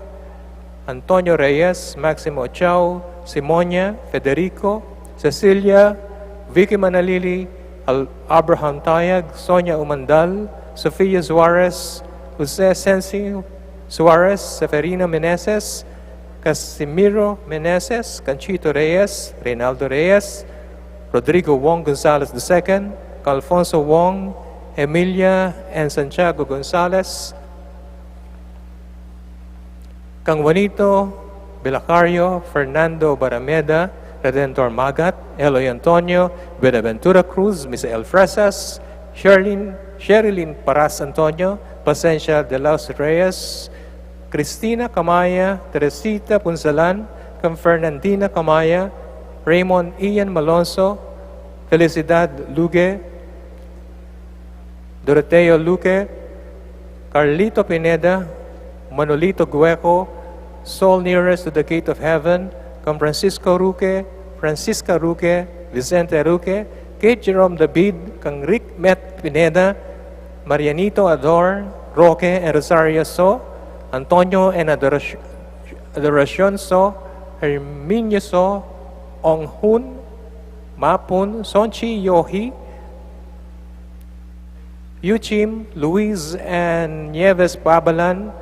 Antonio Reyes, Maximo Chao, Simonia, Federico, Cecilia, Vicky Manalili, Abraham Tayag, Sonia Umandal, Sofia Suarez, Jose Sensi Suarez, Seferina Meneses, Casimiro Meneses, Canchito Reyes, Reynaldo Reyes, Rodrigo Wong Gonzalez II, Alfonso Wong, Emilia and Santiago Gonzalez, kang Juanito Belacario, Fernando Barameda, Redentor Magat, Eloy Antonio, Buenaventura Cruz, Misael Fresas, Sherilyn Paras Antonio, Pasencia de los Reyes, Cristina Camaya, Teresita Punsalan, kang Fernandina Camaya, Raymond Ian Malonzo, Felicidad Luque, Doroteo Luque, Carlito Pineda, Manolito Gueco, Soul nearest to the gate of heaven, kang Francisco Ruque, Francisca Ruque, Vicente Ruque, Kate Jerome David, kang Rick Met Pineda, Marianito Ador, Roque and Rosario So, Antonio and Adoracion So, Herminio So, Ong Hun, Mapun, Sonchi Yohi, Yuchim, Luis and Nieves Babalan,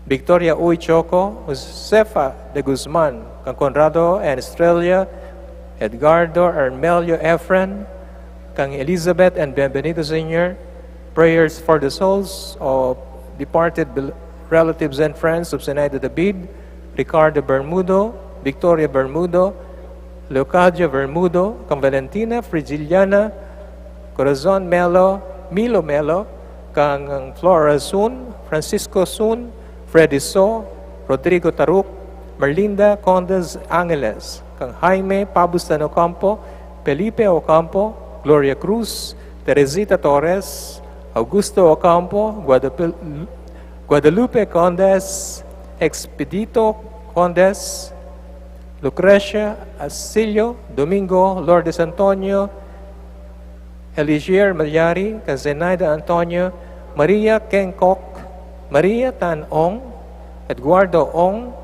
Victoria Uy Choco, Josefa de Guzman, kang Conrado and Estrella, Edgardo Armelio Efren, kang Elizabeth and Benbenito Sr., prayers for the souls of departed relatives and friends of Zenaida David, Ricardo Bermudo, Victoria Bermudo, Leocadio Bermudo, kang Valentina Frigiliana, Corazon Melo, Milo Melo, kang Flora Sun, Francisco Sun, Freddy So, Rodrigo Taruk, Merlinda Condes Angeles, kang Jaime Pabustan Ocampo, Felipe Ocampo, Gloria Cruz, Teresita Torres, Augusto Ocampo, Guadalupe Condes, Expedito Fondes, Lucrecia Asilio, Domingo Lourdes Antonio, Eligier Malyari, Zenaida Antonio, Maria Kengkok, Maria Tan Ong, Eduardo Ong,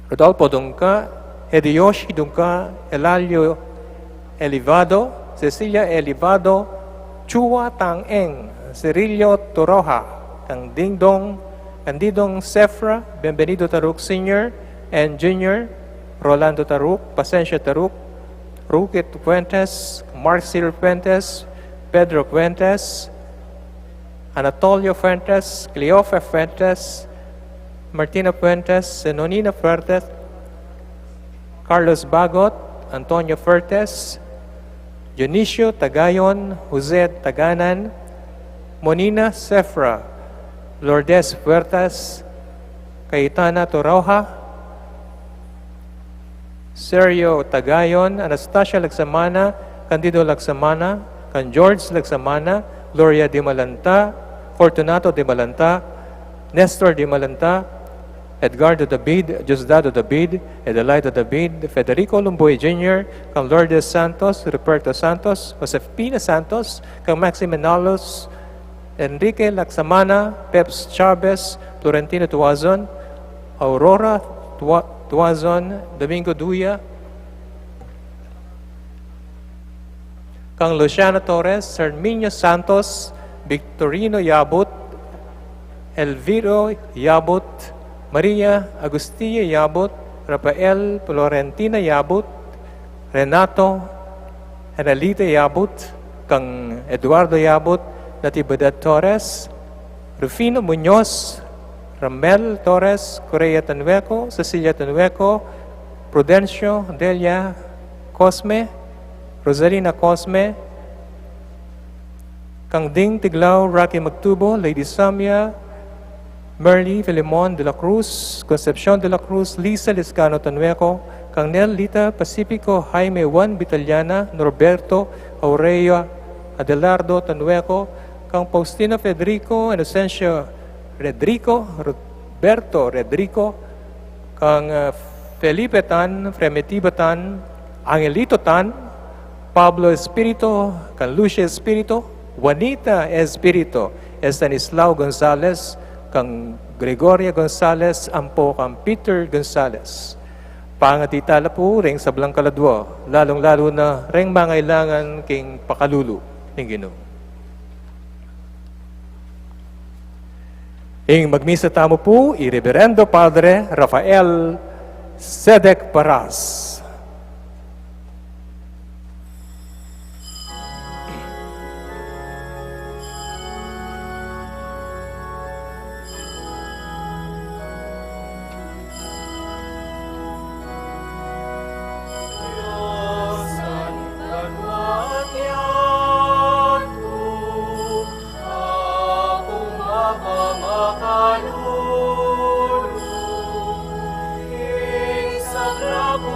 Rodolfo Dungka, Hideyoshi Dungka, Elalio Elivado, Cecilia Elivado, Chua Tang Eng, Cirilio Toroja, Kang Dingdong, Candidong Sefra, Bienvenido Taruk Sr. and Jr., Rolando Taruk, Pasensia Taruk, Rukit Fuentes, Marcel Fuentes, Pedro Fuentes, Anatolio Fuentes, Cleofa Fuentes, Martina Fuentes, Senonina Fuentes, Carlos Bagot, Antonio Fuertes, Dionisio Tagayon, Jose Taganan, Monina Sefra, Lourdes Fuertes, Cayetana Torauja, Sergio Tagayon, Anastasia Lagsamana, Candido Lagsamana, Can George Lagsamana, Gloria de Malanta, Fortunato de Malanta, Nestor de Malanta, Edgardo David, Diosdado David, Adelaida David, Federico Lumboy Jr., Kang Lourdes Santos, Ruperto Santos, Josefina Santos, Kang Maxime Nalos, Enrique Lagsamana, Peps Chavez, Florentino Tuazon, Aurora Tuazon, Domingo Duya, Kang Luciano Torres, Herminio Santos, Victorino Yabut, Elviro Yabut, Maria Agustia Yabut, Rafael Florentina Yabut, Renato Analita Yabut, Kang Eduardo Yabut, Natividad Torres, Rufino Muñoz, Ramel Torres, Correa Tanueco, Cecilia Tanueco, Prudencio Delia Cosme, Rosalina Cosme, Kang Ding Tiglao, Rocky Magtubo, Lady Samia, Merly Filemon de la Cruz, Concepcion de la Cruz, Lisa Liscano Tanueco, Kang Nel Lita Pacifico, Jaime Juan Vitaliana, Norberto Aurelia Adelardo Tanueco, Kang Faustino Federico, Inocencio Redrico, Roberto Redrico, Kang Felipe Tan, Fremetiba Tan, Angelito Tan, Pablo Espirito, Kang Lucia Espirito, Juanita Espirito, Estanislao Gonzalez, Kang Gregoria Gonzalez, Ampo Kang Peter Gonzalez. Pangatitala po ring sablang kaladwa, lalong-lalo na ring mangailangan king pakalulu ng Ginoo. Ing magmisa tamo po, Reverendo Padre Rafael Sedek Paras. Ing sagrado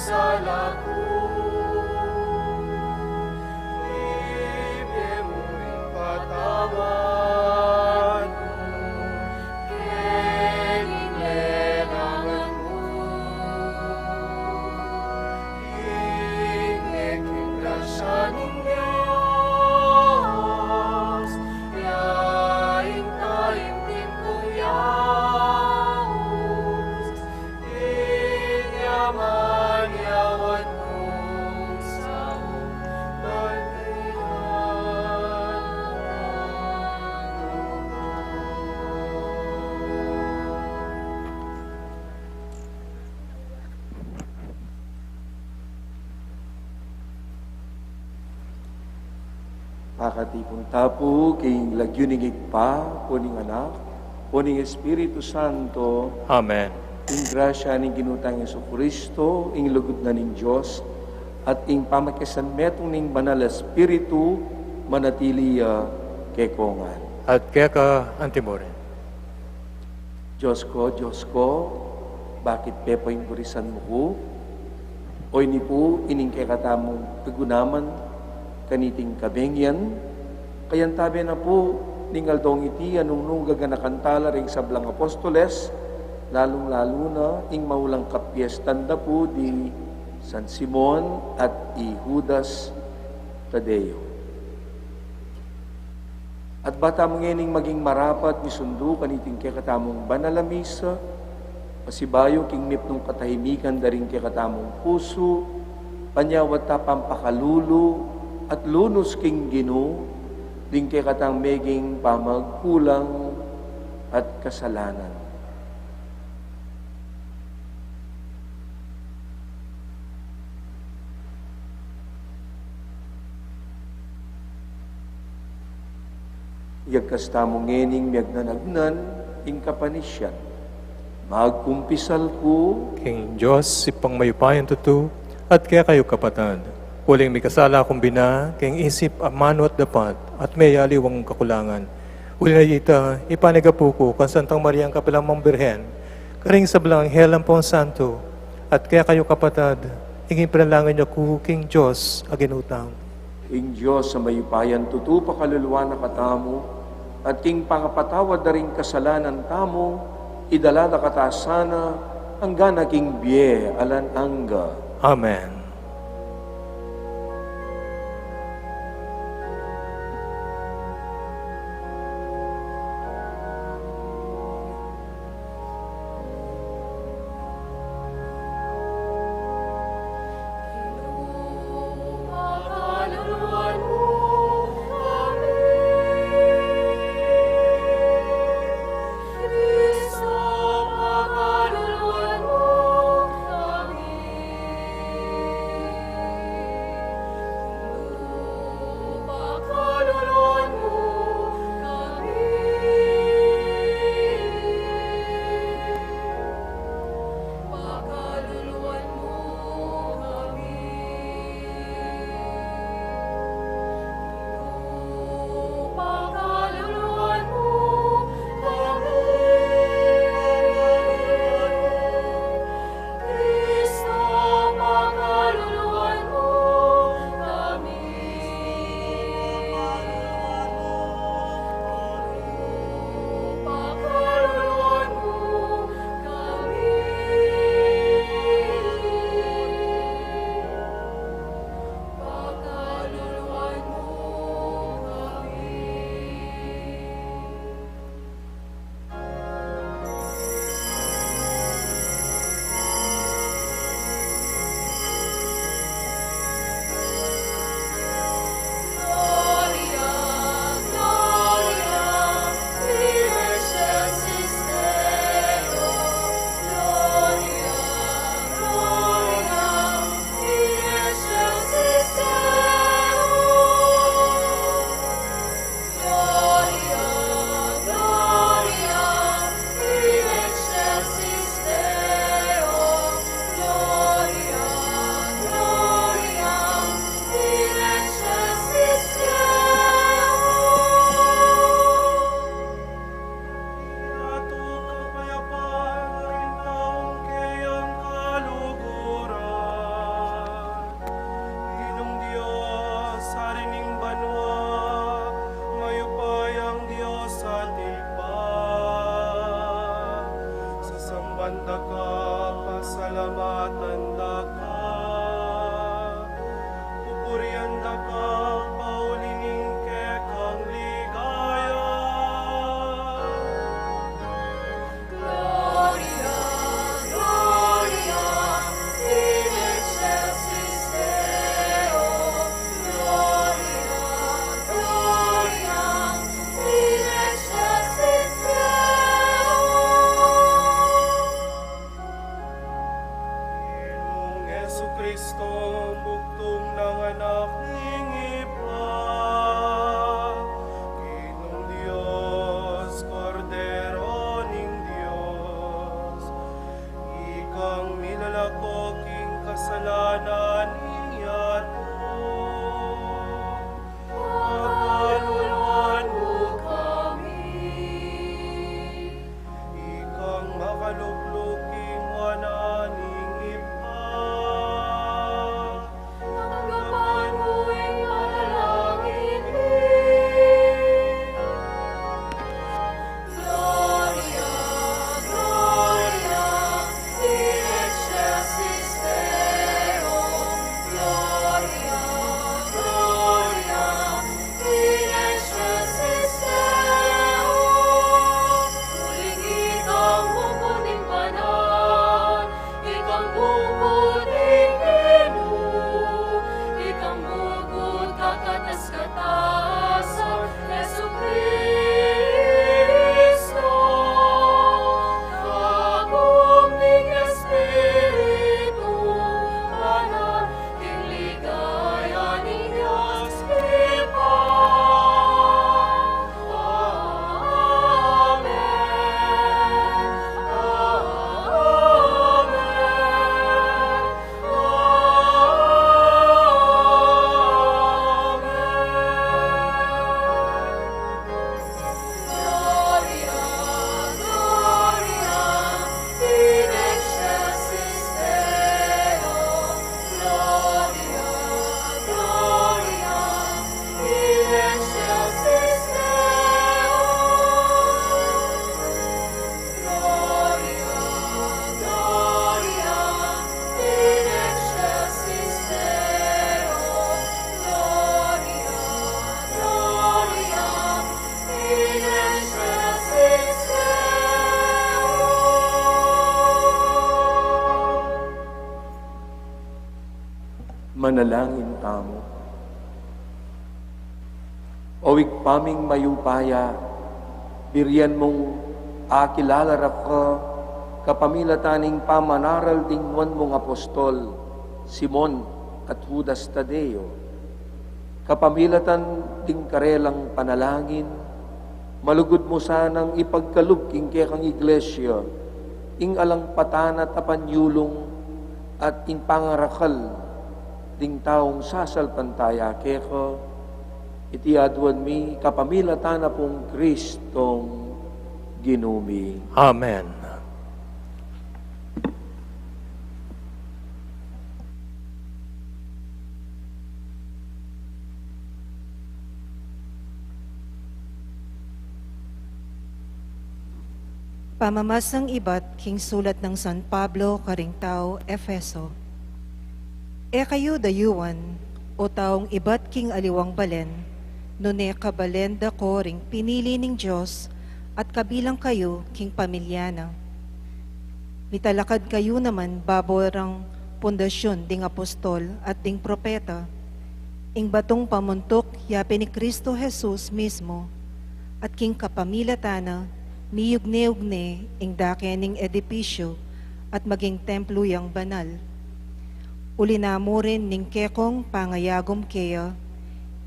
sala ko. Ibigay mo'y patawad mo, kailing lelangan mo. Ingek ang grasya ng Diyos, yaing taimtim kong yaos, inyaman yawat kong sa pagkihan. Pakatipong tapo, king lagyuning igpa, puning anak, puning Espiritu Santo, Amen. ing grasya ning ginutang Yesu Kristo, ing lugod na ning Diyos, at ing pamakisanmetong ning banal Espiritu, manatili kekongan. At kaya ka, Antimorin. Diyos ko, bakit pepoing burisan mo ko? Oy ni po, ining kay katamong kagunaman, kaniting kabengyan, kayan tabi na po, ningal dong iti, anong nung gaganakantala ring sablang apostoles, lalong-lalo na, ing maulang kapiestan na po di San Simon at i Judas Tadeo. At bata mong ining maging marapat ni sundo kaniting kay katamong banalamisa, pasibayo king mipnong katahimikan daring kay katamong puso, panyawat tapang pakalulu, at lunos king Ginoo, ding kay katang meging pamagkulang at kasalanan. Iyagkas tamong ngening miagnanagnan, ing kapanisyan. Magkumpisal ko, King Diyos, ipang mayupayan tutu, at kaya kayo kapatad. Huling may kasala akong bina, king isip amano at dapat, at may aliwang kakulangan. Huli na ita, ipanigapu ko, kan Santang Maria ang Kapilamang Birhen, karing sa belang Helang Pong Santo, at kaya kayo kapatad, ingin pinalangan niyo ko, King Diyos, aginutang. ing Diyos sa mayupayan tutu pakaluluwa na katamo, at king pangapatawad na rin kasalanan tamo, idala na katasana, hanggang naging biye alan angga. Amen. Makaluluwan mo kami, Kristo, makaluluwan mo kami. kang paulining kekang ligaya. Gloria, Gloria, in excelsis Deo. Gloria, Gloria, in excelsis Deo. Ginoong Jesucristo, bugtong ng anak ning iba. Ginoong Diyos, Kordero ning Diyos. Ikang milalakoking kasalanan iyato. Pagkaluluan mo kami. Ikang makalukluking wananing ipa. Tanggapan mo ang panalangin ni. Gloria, Gloria, in excelsis Deo. Gloria, Gloria, in excelsis Deo. Muling ikang bubuting panan, ikang bubuting inu, ikang bubut kakatas-katasan, Yesu Cristo. Kaguming Espiritu, panan, ligaya ni Diyos Iba. Amen. Gloria, Gloria, in excelsis Deo. Gloria, Gloria, in excelsis Deo. Gloria, Gloria, in excelsis Deo. Gloria, Gloria, in excelsis Deo. Manalangin tamo. Awig paming mayupaya, biriyan mong akilalarap ka, kapamilataning pamanaral dingwan mong apostol, Simon at Judas Tadeo. Kapamilatan ding karelang panalangin, malugod mo sanang ipagkalubking kaya kang iglesia, ing alang patana tapanyulong at in pangarakal ding taong sasalpantaya keko, iti adwan mi kapamilatan na pong Kristong ginumi. Amen. Pamamasang iba't king sulat ng San Pablo karing tao Efeso. E kayo dayuan, o taong iba't king aliwang balen, nune kabalen dako ring pinili ning Diyos, at kabilang kayo king pamilyana. Mitalakad kayo naman baborang pundasyon ding apostol at ding propeta, ing batong pamuntok yape ni Kristo Jesus mismo, at king kapamilatana, miyugne-ugne ing dakening edipisyo at maging templo yang banal. Ulinamo rin ning kekong pangayagom kaya,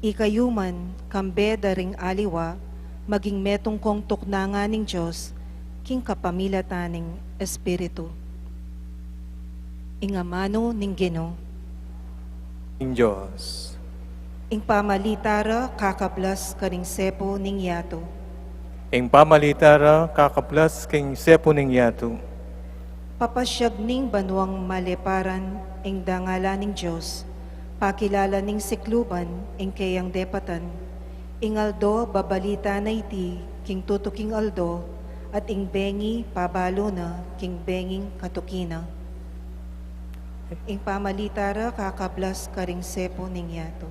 ikayuman kambe daring aliwa, maging metong kong tuknanga ning Diyos, king kapamilataning Espiritu. Ingamano ning Gino, Ing Diyos. ing pamalitara kakablas karing sepo ning yato. Ing pamalitara kakaplas king sepo ning yato. Papasyag ning banwang maleparan ing dangala ning Diyos, pakilala ning sikluban ing kayang depatan, ing aldo babalita na iti king tutuking aldo, at ing bengi pabalo na king benging katukina. Ing pamalitara kakablas karing sepo ning yato.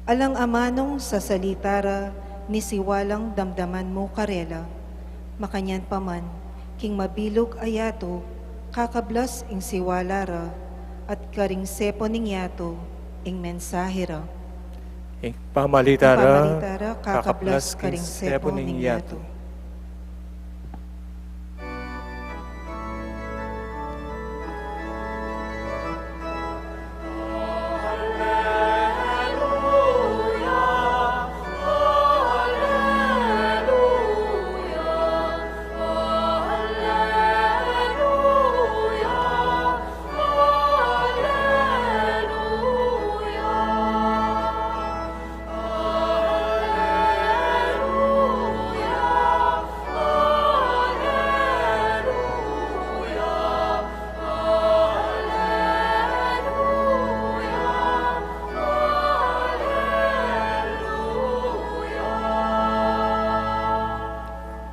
Alang amanong sa salitara ni siwalang damdaman mo karela, makanyan paman, king mabilog ayato, kakablas ing siwalara, at karing sepo ning yato, ing mensahera. Pamalitara, Kakablas karing sepo ning yato.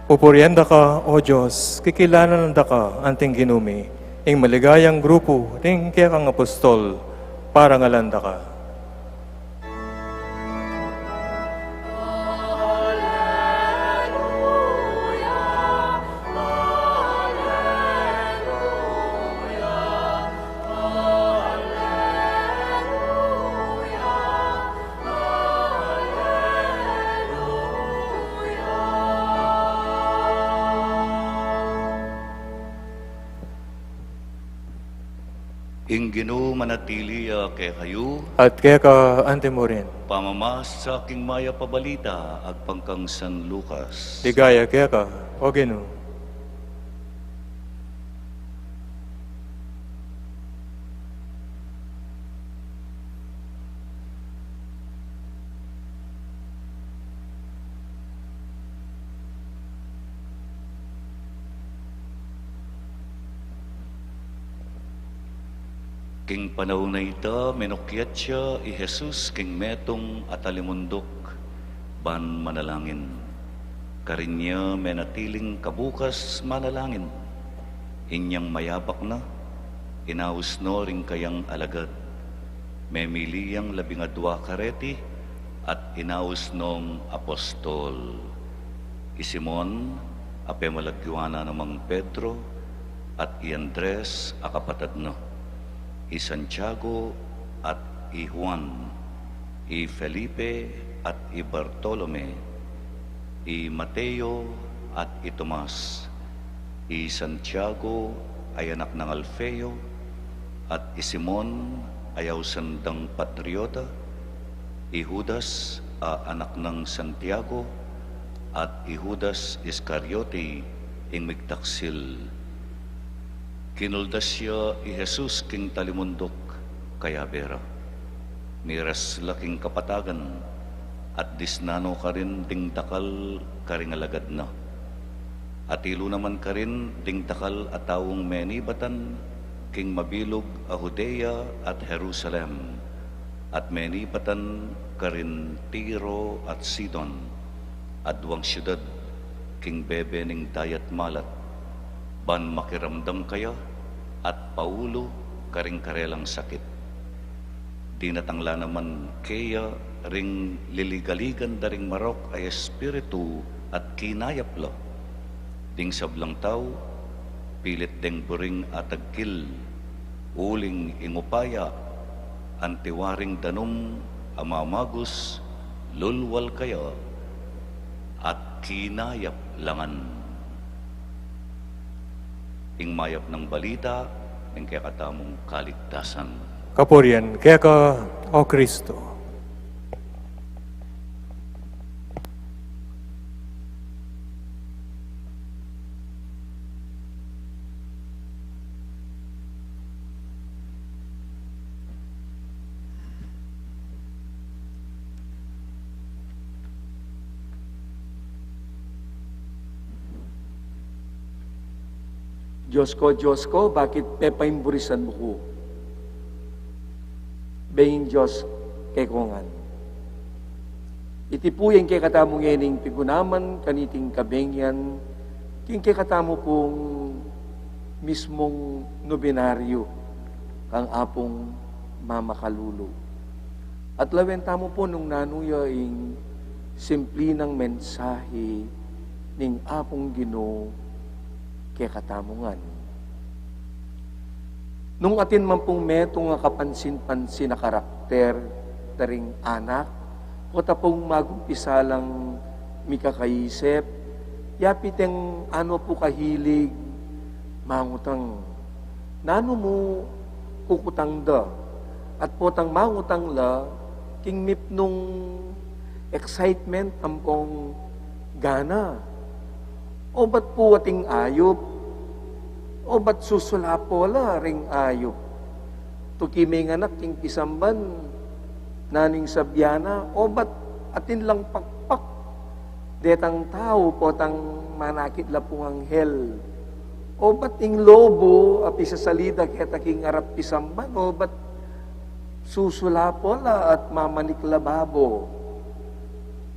Pupurienda ka, O Diyos, kikilanan da ka, anting ginumi, ing maligayang grupo, ring kaya kang apostol, para ngalanda ka. Ing Ginoo manatili kay kayo, At kaya ka, ante mo rin, pamamas sa aking maya pabalita, agpangkang San Lucas. ligaya kaya ka, O Ginoo. King panahon na ita, menukyat siya, i Jesus, king metong at alimundok, ban manalangin. Karinya menatiling kabukas manalangin. Inyang mayabak na, inaus no ring kayang alagad. Memiliyang 12 kareti, at inaus nong apostol. Isimon, ape malagywana namang Pedro, at i Andres, akapatad no. I Santiago at i Juan, i Felipe at i Bartolome, i Mateo at i Tomas, i Santiago ay anak ng Alfeo, at i Simon ayaw sandang patriota, i Judas anak ng Santiago, at i Judas Iscariote ing migtaksil. Kinuldas siya i Jesus king talimundok kaya bera. Miras laking kapatagan at disnano ka rin ding takal karing alagad na. At ilo naman ka rin ding takal at tawong menibatan king mabilog a Judea at Jerusalem. At menibatan ka rin Tiro at Sidon at duwang siyudad king bebe ning dayat malat. Ban makiramdam kaya at paulo karing karelang sakit. Di natangla naman kaya ring liligaligan daring marok ay espiritu at kinayaplo. Ding sablang tao, pilit deng buring at agkil, uling ingupaya, antiwaring danum, amamagus, lulwal kaya, at kinayap langan. Ing mayap ng balita, ng kaya katamong kaligtasan. Kapurian, kaya ka, O Kristo. Diyos ko, bakit pepaimburisan mo ko? Benging Diyos kay kongan. Iti po yung kay katamo ngening pigunaman, kaniting kabengyan, king kay katamo pong mismong nobinaryo, kang apong mamakalulu. At lawenta mo po nung nanuya ing simpli ng mensahe ning apong Ginoo kay katamungan. Nung atin man pong meto nga kapansin-pansin na karakter taring anak, o tapong magumpisa lang mikakaisip, yapiteng ano po kahilig, mangutang, nano mo kukutang da, at potang mangutang la, king mip nung excitement ampong gana. O ba't po ating ayop? O ba't susulapo la ring ayop? Tukiming anak king pisamban, naning sabyana, o ba't atin lang pakpak? Detang tao po tang manakit la pong anghel. O ba't ing lobo api sa salida kaya taking arap pisamban? O ba't susulapo la at mamanik lababo?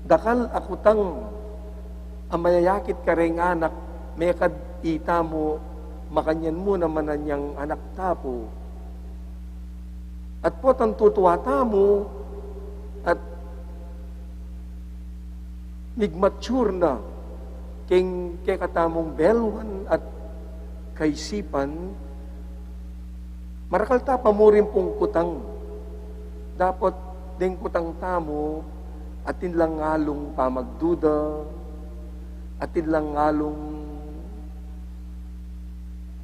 Dakal akutang amayayakit ka ring anak, may kadita mo, makanyan mo naman niyang anak tapo. At po tang tutuwata mo, at nigmature na, kay katamong belwan at kaisipan, marakalta pa mo rin pong kutang. Dapat ding kutang tamo, atin lang ngalong pamagduda, atin lang ngalong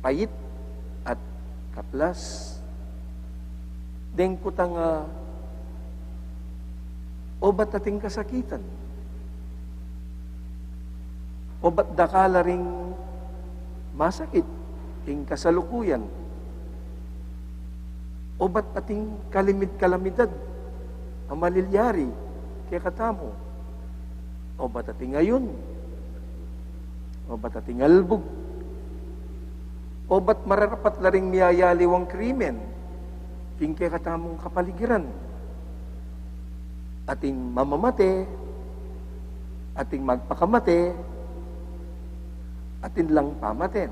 payit at kaplas. Deng kutang o ba't ating kasakitan? O ba't dakala ring masakit ing kasalukuyan? O ba't ating kalamidad ang malilyari kaya katamo? O ba't ating ngayon? O ba't ating albog? O ba't mararapat na ring miyayaliwang krimen king kaya katamong kapaligiran? Ating mamamate, ating magpakamate, atin lang pamaten.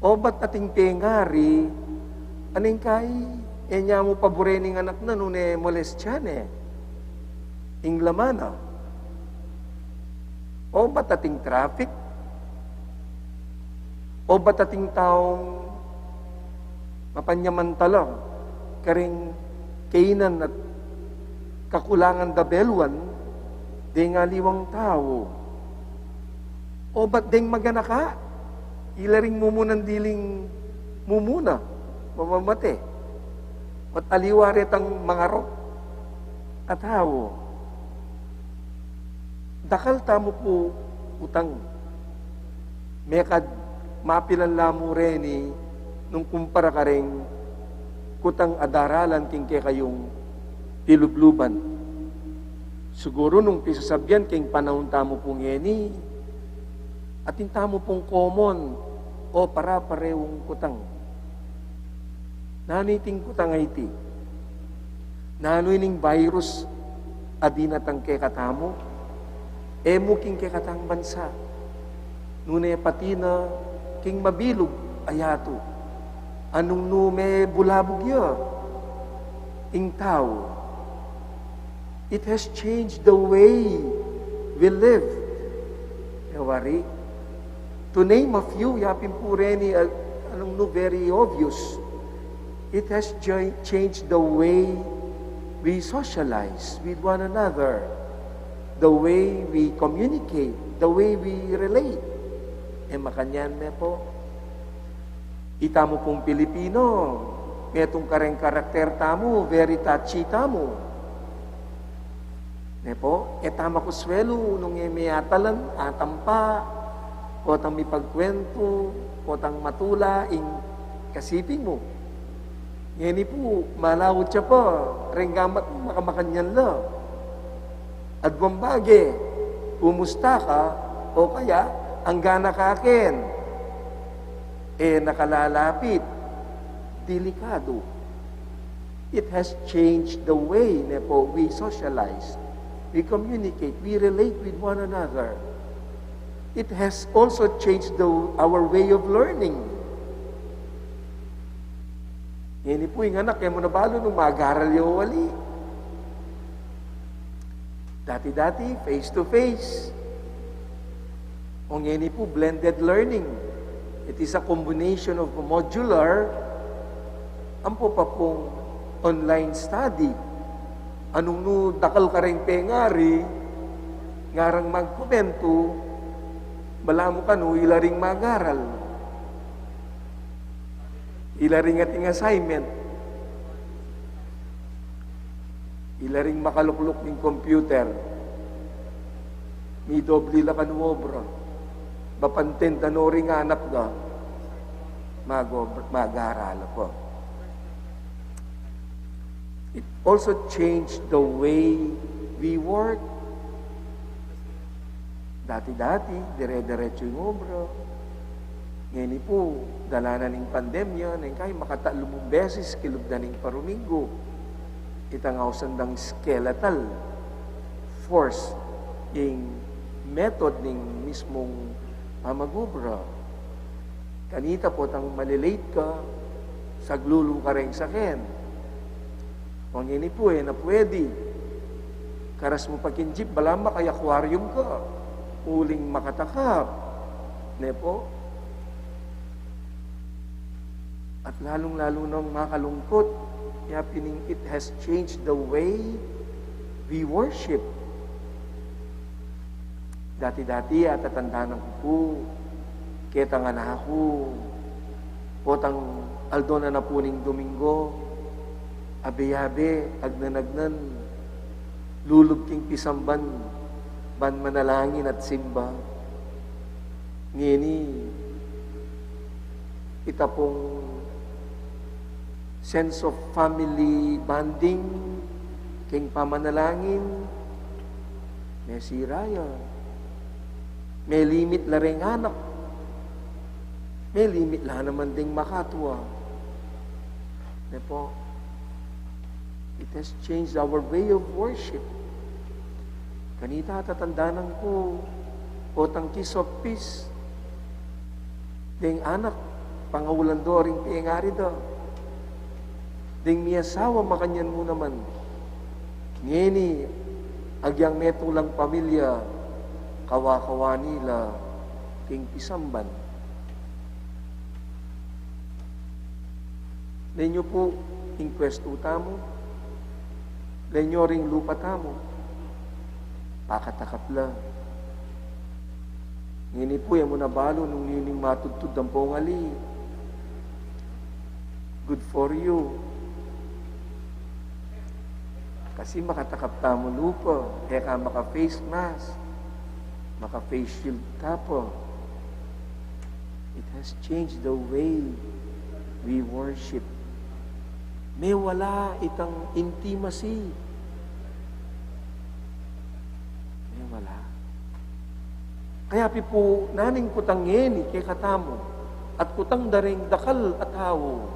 O ba't ating tengari, aning kay, enya mo paborening anak na nune molestyan ing lamana. O ba't ating traffic? O ba't ating taong mapanyamantala, karing kainan at kakulangan da belwan, di nga liwang tao. O ba't ding magana ka? Ilaring mumunan diling mumuna, mamamate. Ba't aliwaret ang mga rok at tao. Dakal tamo po utang. Mekad mapilan lamo reni nung kumpara ka rin kutang adaralan king kay kayong tilubluban. Siguro nung pisasabyan king panahon tamo pong yeni, atin tamo pong common o para parewong kutang. Naniting kutang ay iti. Nanoy ning virus adinatang kay katamo, emo king kay katang bansa. Nune pati na king mabilog ayato. Anong nume bulabog ya? Ing tao. It has changed the way we live. Ewari. To name a few, yapin po rin anong no very obvious. It has changed the way we socialize with one another, the way we communicate, the way we relate. Makanyan me po. Ita mo pong Pilipino, metong kareng karakter tamo, very touchy tamo. Ne po, etama ko swelo, nung emiatalan, atampa, potang mipagkwento, potang matula, ing kasiping mo. Ngeni po, malawot siya po, renggamat makamakanyan la. At bumbage, pumusta ka, o kaya, ang gana ka akin, nakalalapit, delikado. It has changed the way ne po, we socialize, we communicate, we relate with one another. It has also changed our way of learning. Ngayon po yung anak, kaya mo nabalo nung mag-aral yung wali. Dati-dati, face-to-face. O ngayon po, blended learning. It is a combination of modular, ang po pa pong online study. Anong no, dakal ka rin pengari, ngarang magkomento, bala mo ka no, ilaring mag-aral. Ilaring ating assignment. Ilaring makalukluk ng computer. May doble la kanuobra. Bapanten tanoring anak ga. Mag-aral po. It also changed the way we work. Dati-dati, dire-diretso yung obra. Ngayon po, dala na ng pandemya, nang kayo makatalumong beses, kilog na ng paruminggo. Itang ausandang skeletal force yung method ng mismong mamagobra. Kanita po, tang malilate ka, saglulong ka rin sa ken. Kung ini po na pwede. Karas mo pakinjip, balama kay aquarium ka. Uling makatakap. Ne po? At lalong-lalo nang makalungkot, happening, it has changed the way we worship. Dati-dati, at tatandaan ko po, ketang anak ko, potang aldo na napuning Domingo, abe-abe, agnanagnan, lulub king pisamban, ban manalangin at simba. Ngini, itapong sense of family bonding, king pamanalangin, may siraya. May limit la rin anak. May limit la naman ding makatwa. Ne po? It has changed our way of worship. Kanita tatandanan ko, potang kiss of peace. Ding anak, pangawulan do ring piengari do. Ding miyasawa makanyan mo naman. Ngeni, agyang metulang pamilya, kawa-kawa nila, king pisamban. Lenyo po, ing pwesto tamo, lenyo ring lupa tamo, pakatakapla. Ngini po, yan mo nabalo nung nining matudtud ang pongali. Good for you. Kasi makatakap tamo lupa, kaya ka maka-face mask, maka-face shield ka po. It has changed the way we worship. May wala itang intimacy. May wala. Kaya po, naning kutang ngeni kay katamo, at kutang daring dakal at hawo,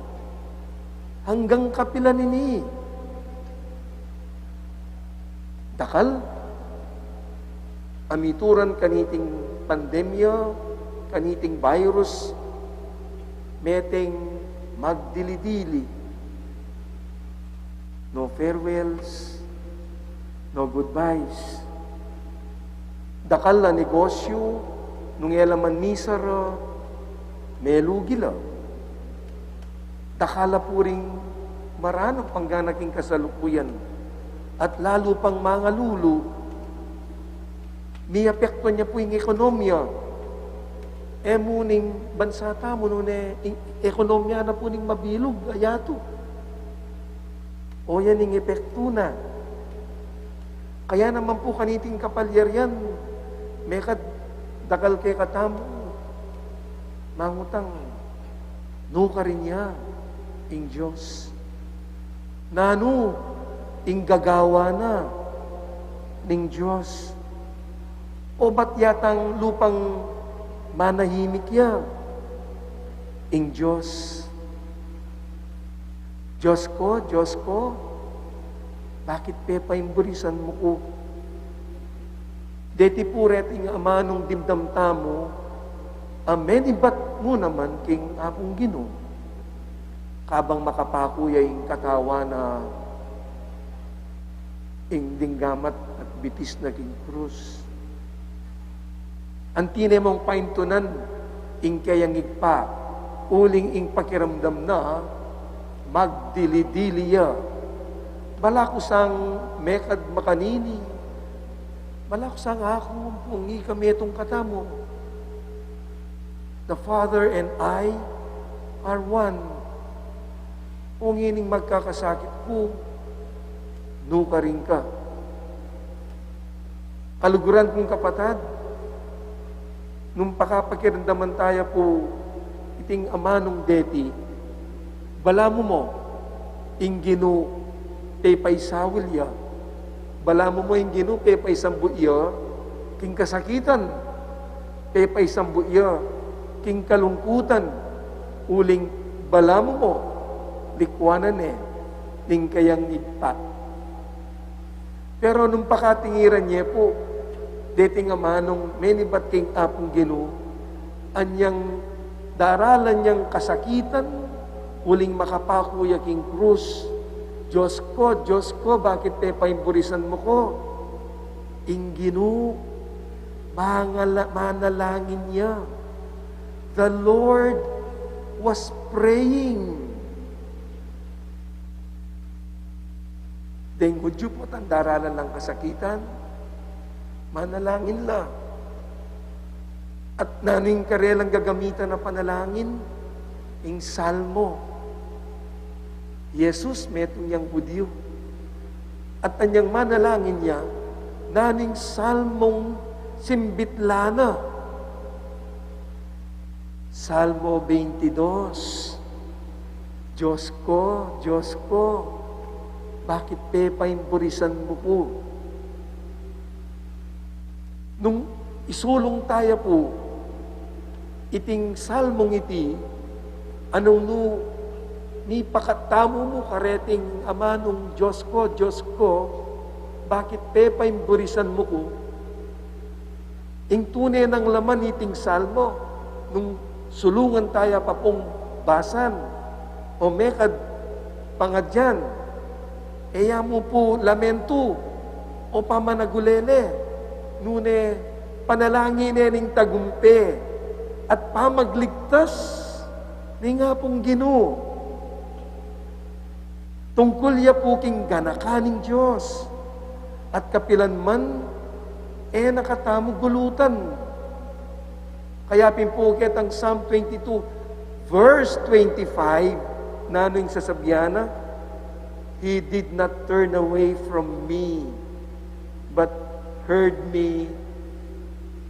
hanggang kapila nini. Dakal, amituran kaniting pandemya, kaniting virus, meteng magdilidili. No farewells, no goodbyes. Dakal na negosyo, nung elaman misara, melugila. Dakala po ring marano pangganaking kasalukuyan, at lalo pang mga lulu, may apekto niya po yung ekonomiya. Muning bansa tamo nun ekonomiya na po ning mabilog, ayato. O yan yung epekto na. Kaya naman po kaniting kapalyer yan, may dakal kay katamo, mangutang, no ka rin niya, ing Diyos. Nano, ing gagawa na, ning Diyos. O ba't yatang lupang manahimik ya, ing Diyos. Diyos ko, bakit pepaimburisan mo ko? Deti puret ing amanong dimdam tamo, amen, ibat mo naman king apong Ginoo. kabang makapakuya ing katawa na ing dinggamat at bitis na king krus. Antine mong paintunan ing kayang igpa, uling ing pakiramdam na magdili-diliya. Bala ko sang mekad makanini, bala ko sang ako pungi kami itong katamo. The Father and I are one. Kung ining magkakasakit ko, nuka rin ka. Kaluguran kong kapatad, nung pakapakiramdaman tayo po iting amanong deti, bala mo inginu pepay sawilya, bala mo inginu pepay sambuya, king kasakitan, pepay sambuya, king kalungkutan, uling bala mo likwanan ning kayang igpa. Pero nung pakatingiran niya po, dating amanong menibat king apong Ginoo, anyang daralan niyang kasakitan, uling makapakuya king krus. Diyos ko, bakit paimburisan mo ko? Ing Ginoo, manalangin niya. The Lord was praying. Dahil hudyo po ang daralan ng kasakitan, manalangin la. At naning karelang gagamitan na panalangin, ing salmo. Jesus metong yang Hudyo. At anyang manalangin niya, naning salmong simbitlana. Salmo 22. Diyos ko, bakit paimburisan mo ko? Nung isulong tayo po, iting salmong iti, anong ni pakatamo mo kareting amanong Diyos ko, bakit paimburisan mo ko? Ing tunay ng laman iting salmo, nung sulungan tayo pa pong basan, o mekad pangadyan, eya mo po lamento, o pamanagulele, nune panalangin ning tagumpe, at pamagligtas ni nga pong Ginoo. Tungkol ya po king ganakaning Diyos, at kapilan man, nakatamo gulutan. Kaya pimpukit ang Psalm 22, verse 25, nano'ng sasabyana, He did not turn away from me, but heard me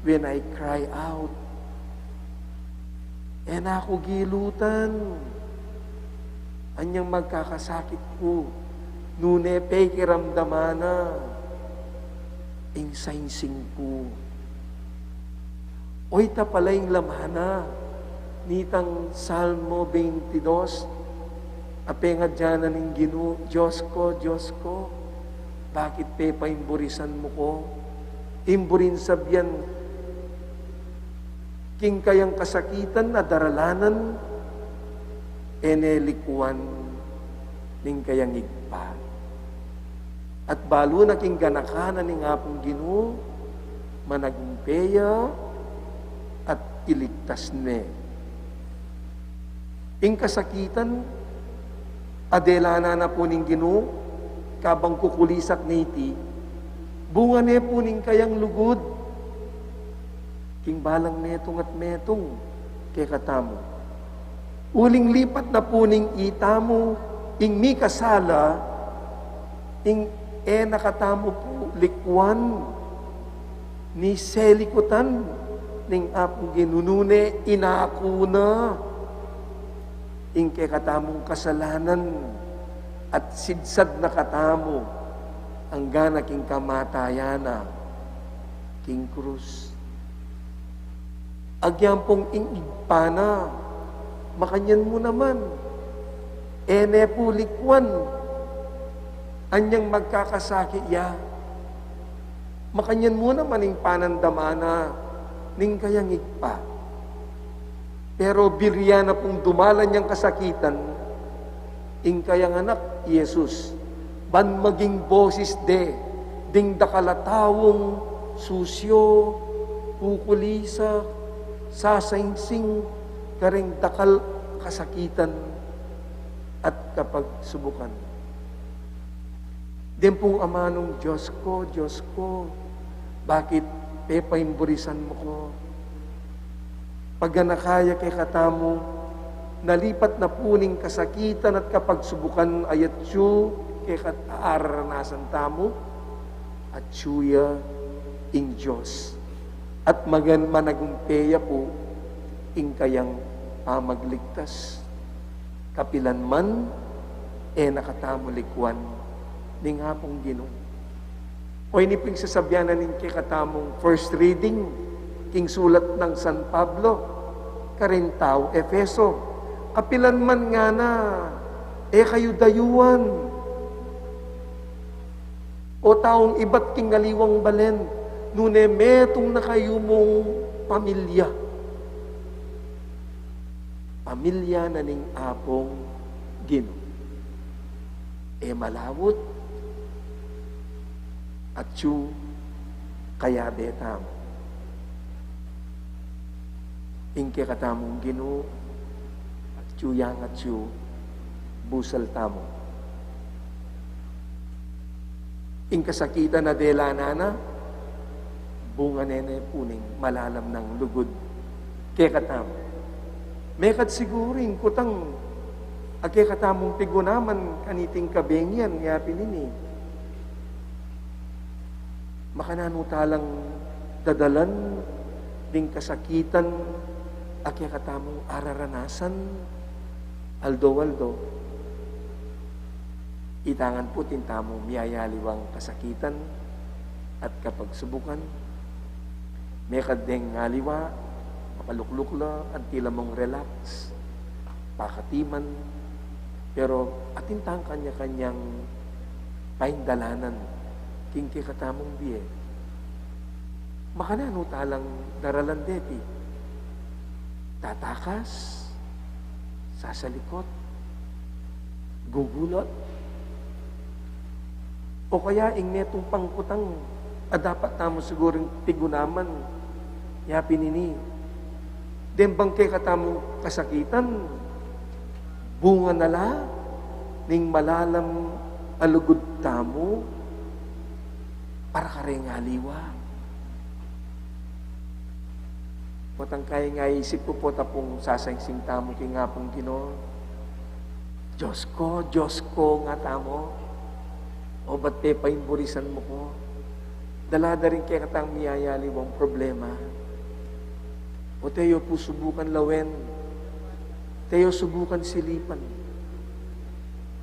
when I cry out. Ako gilutan, anyang magkakasakit ko, nune kiramdamana, ing sainsing ko. Oy tapalayng lamana, nitang Salmo 22, apenga dyan ning Ginoo, Diyos ko, bakit paimburisan mo ko? Imburin sabyan, king kayang kasakitan na daralanan, enelikuan ning kayang igpa. At balo na king ganakanan ning apong Ginoo, managumpeya, at iligtas ne. Ing kasakitan, adelana na po ning Ginoo, kabang kukulisak niti, bunga ne po ning kayang lugod, king balang netong at metong, kay katamo. Uling lipat na po ning itamo, ing mi kasala, ing nakatamo po likwan, ni selikutan, ning apong ginunune, inakuna, ing kay katamong kasalanan, at sidsad na katamo, ang gana king kamatayana, king krus. Agyan pong ingigpana, makanyan mo naman, pulikwan, anyang magkakasaki ya, makanyan mo naman ing panandamana, ning kayang igpa. Pero birya na pong dumalan niyang kasakitan, ing kayang anak, Jesus, ban maging boses ding dakalatawong susyo, kukulisa, sasaingsing, karing dakal kasakitan at kapag subukan. Din pong amanong Diyos ko, bakit pepaimburisan mo ko? Pag nakaya kay katamo, nalipat na puning kasakitan at kapag subukan ayat siyo, kay kataaranasan tamo, at siya ing Diyos. At managumpeya po, ing kayang pamagligtas. Kapilan man, nakatamo likwan, ning hapong Ginoo. O ini pong sasabyanan ning kay katamong first reading, king sulat ng San Pablo, Karintaw, Efeso. Apilan man nga na, kayo dayuan. O taong iba't king ngaliwang balen, nune metong na kayo mong pamilya. Pamilya na ning apong Ginoo. Malawot, at siyo kaya betam. Ingke katamong Ginoo, at siyo yang at siyo busal tamo. Ing kasakitan na dela nana, bunga nene puning malalam ng lugod. Kaya katam. Mekat siguring kutang ake katamong pigunaman kaniting kabengyan nga pinini. Makananutalang dadalan ding kasakitan ake katamong araranasan aldo. Itangan po tintamo miyayaliwang kasakitan at kapag subukan, may kadeng ngaliwa, makaluklukla, at tila mong relax, pakatiman, pero atintang kanya-kanyang paindalanan, kingki katamong biye. Makananutalang daralan deti, tatakas, sasalikot, gugulot, o kaya ing netong pangkutang dapat tamo sigurong tigunaman yapin ini. Dembang kay katamong kasakitan, bunga nala, ning malalam alugod tamo, para kareng aliwa. Matang kaya nga isip po tapong sasangsing tamo kay nga pong Ginoo. Diyos ko nga tamo. O ba't pepaimburisan mo ko? Dalada rin kaya katang miyayaliwang problema. O tayo po subukan lawen. Tayo subukan silipan.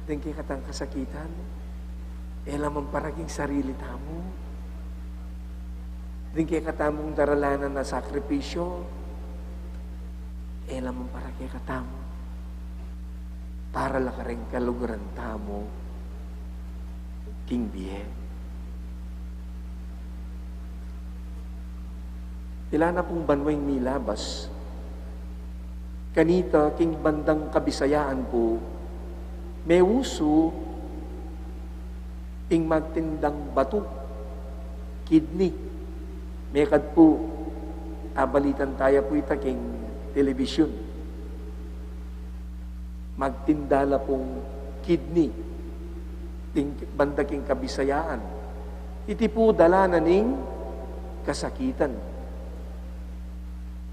Din kaya katang kasakitan. Lamang paraging sarili tamo. Din kaya katamong daralanan na sakripisyo. Lamang paraging katamo. Para lakaring kaluguran tamo. King biye. Tila na pong banway nilabas. Kanita, king bandang kabisayaan po, may uso ing magtindang bato, kidney. May kad po, abalitan tayo po ita king telebisyon. Magtindala pong kidney. Bandaking kabisayaan. Iti po dala na ning kasakitan.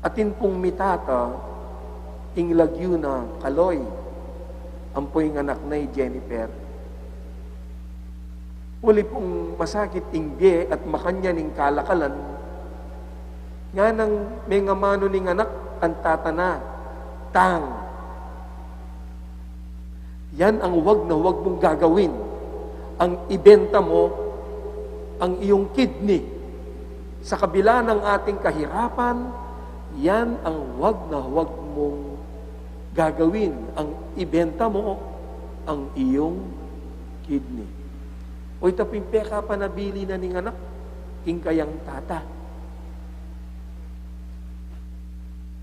Atin pong mitata, ing lagyo na kaloy, ampoy ng anak na Jennifer. Uli pong masakit ing biye at makanya ning kalakalan, nga nang may ngamano ning anak, ang tatana, tang. Yan ang wag na wag mong gagawin. Ang ibenta mo, ang iyong kidney, sa kabila ng ating kahirapan, yan ang wag na wag mong gagawin. Ang ibenta mo, ang iyong kidney. O itaping peka panabili na ning anak, king kayang tata.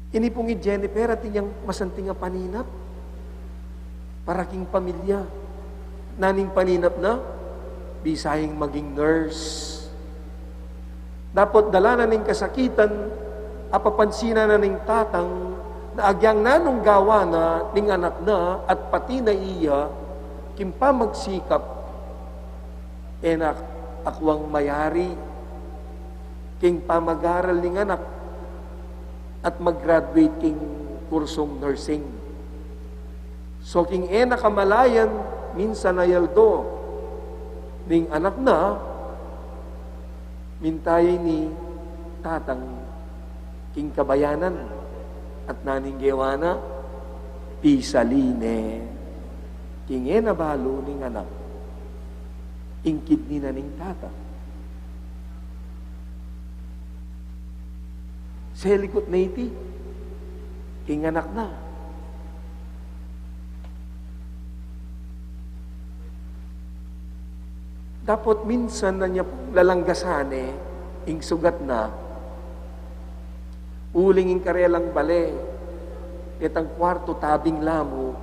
Ini pong Jennifer at inyang masanting paninap. paraking pamilya. Naning paninap na, bisayang maging nurse. Dapat dala na ning kasakitan, apapansina na ning tatang, na agyang nanong gawa na, ning anak na, at pati na iya, kimpa magsikap, enak, akwang mayari, king pamag-aral ning anak, at mag-graduate king kursong nursing. So king enak kamalayan, minsan ayaldo, ning anak na, mintay ni tatang king kabayanan, at naning gewana, pisaline, king enabalo ning anak, ingkid ni na ning tatang. Selikot na iti, king anak na. Dapat minsan na niya lalanggasane, ing sugat na, uling ing karelang bale, itang kwarto tabing lamo,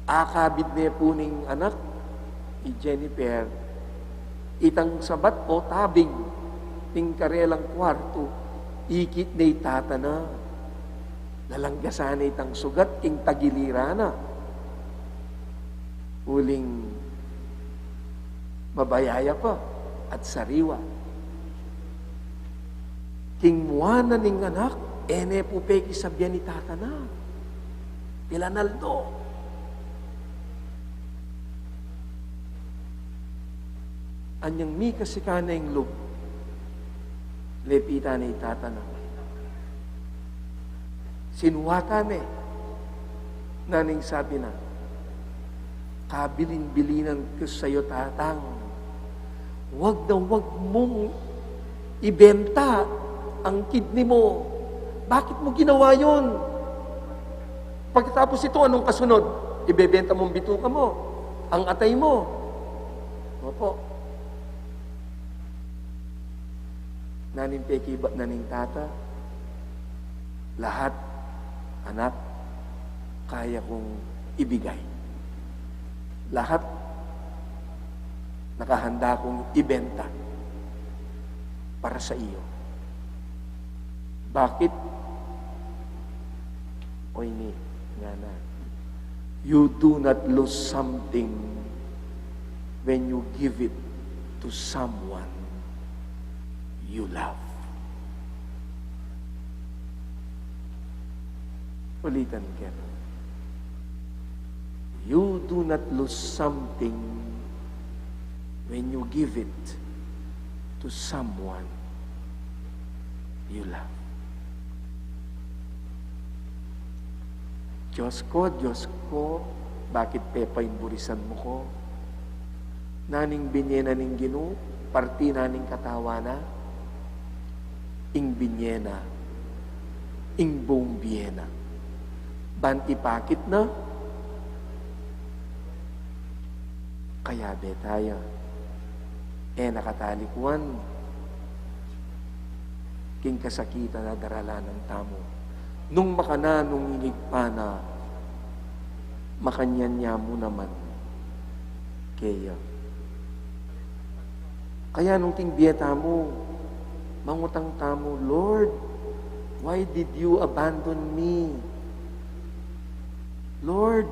akabid niya po ning anak, ni Jennifer, itang sabat o tabing, ing karelang kwarto, ikit na itata na, lalanggasane itang sugat, king tagilira na, uling mabayaya pa at sariwa. King muana ning anak, ene pupeki sabyan ni tata na. Pilanaldo. Anyang mi kasikana yung lub, lepita ni tata na. Sinuwatan naning sabi na, kabilin-bilinan ko sa'yo tatang, wag na wag mong ibenta ang kidney mo. Bakit mo ginawa yun? Pagkatapos ito, anong kasunod? Ibebenta mong bituka mo, ang atay mo. Opo. Naning pekibat naning tata, lahat, anak, kaya kong ibigay. Lahat, nakahanda kong ibenta para sa iyo. Bakit? O ini, nga na. You do not lose something when you give it to someone you love. Ulitan ka. You do not lose something when you give it to someone you love. Diyos ko, bakit pepay burisan mo ko? Naning binyena ning Gino, parti naning katawana, ing binyena, ing buong biyena. Banti pakit na, kaya betaya, nakatalikuan, king kasakita na darala ng tamo. Nung makana, nung inigpa na, makanyanya mo naman, kaya. Kaya nung ting biyeta mo, mangutang tamo, Lord, why did you abandon me? Lord,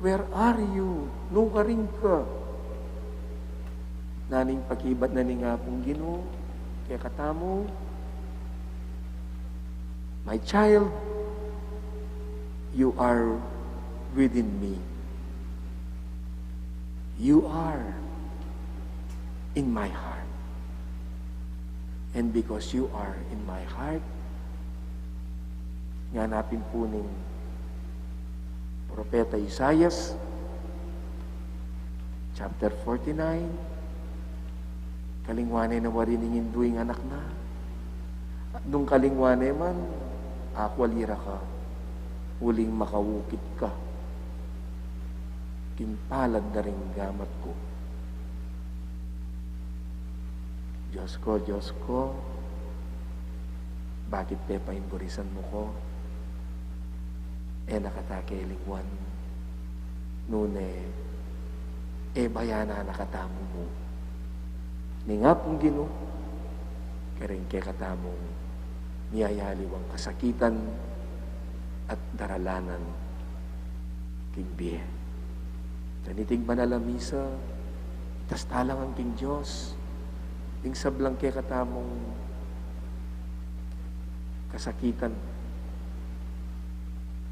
where are you? Nung karing ka. Naning pakibat na ni nga pong Ginoo, kaya katamo, my child, you are within me. You are in my heart. And because you are in my heart, nganapin po ning Propeta Isaias, chapter 49, kalingwane na warining induing anak na. At nung kalingwane man, akwalira ka, huling makawukit ka. Kimpalad na rin gamat ko. Diyos ko, bakit pepa imburisan mo ko? Nakatake lingwan, nune bayana nakatamo mo. Ni nga pong Ginoo, kering kay katamong niyayaliwang kasakitan at daralanan king biye. Daniting manalamisa, tas talang ang king Diyos, ting sablang kay katamong kasakitan,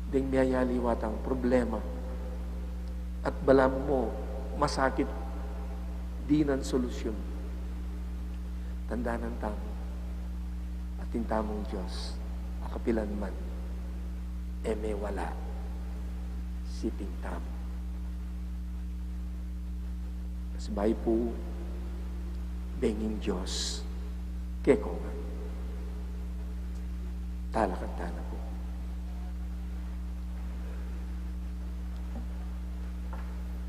ding niyayaliwat ang problema, at balam mo, masakit, di ng solusyon. Tandaan ng tamo, at yung tamong Diyos, akapilan man, may wala, siping tamo. Kasabay po, benging Diyos, keko nga. Talakad-tala po.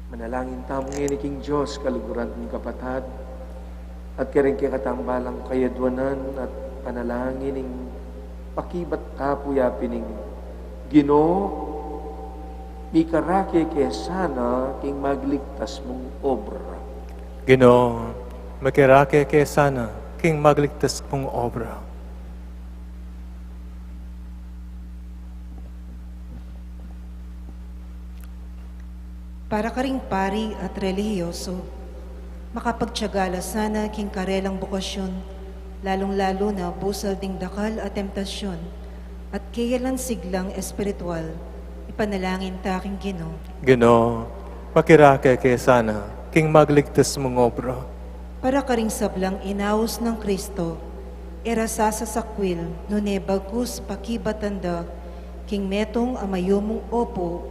Manalangin tamong iniking Diyos, kaluguran ng kapatad, at kering kikatambalang kayadwanan at panalangin ng pakibat kapuya pining Ginoo, mi karake kesana king magligtas mong obra. Ginoo, makirake kay sana, king magligtas mong obra. Para ka ring pari at relihiyoso, makapagtiyagala sana king karelang bukasyon, lalong-lalo na busal ding dakal at temptasyon, at kayalan siglang espiritual, ipanalangin ta king Ginoo. Ginoo, makirake kay sana, king magligtas mong obra. Para ka ring sablang inaos ng Kristo, erasa sa sakwil, nune bagus pakibatanda, king metong amayumong opo,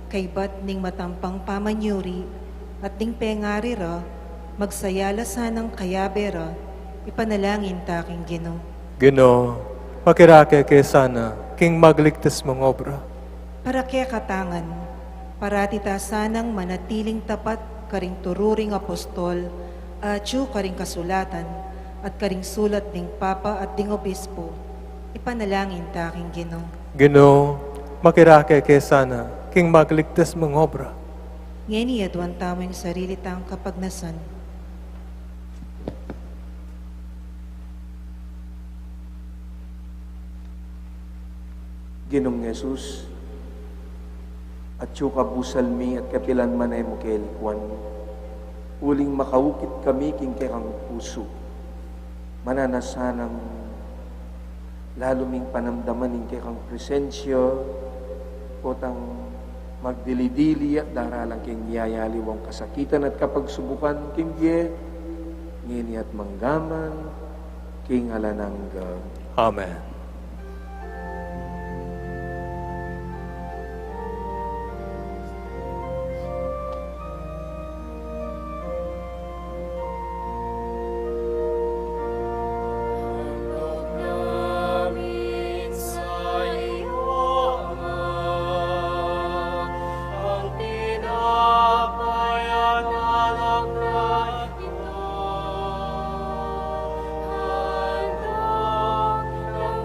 kay bat ning matampang pamanyuri, at ding pengarira, magsayala sanang kayabera, ipanalangin ta king Ginoo. Ginoo, makirake kay sana, king magligtas mong obra. Para kaya katangan, parati ta sanang manatiling tapat karing tururing apostol, at karing kasulatan, at karing sulat ding papa at ding obispo, ipanalangin ta king Ginoo. Ginoo, makirake kay sana, king magligtas mong obra. Ngayon iadwan tamo yung sarili tang kapagnasan. Ginong Jesus, at kabusal mi at kapilan man ay mo kailkwan, uling makaukit kami king kang puso, mananasanang lalo ming panamdaman ning kang presensya, o tang magdilidili at daralang king yayaliwang kasakitan at kapag subukan king ye, ngini at manggaman, king alanangga. Amen. Namin sa iyo, Ama, ang tinapay at alak na ito. Handog ng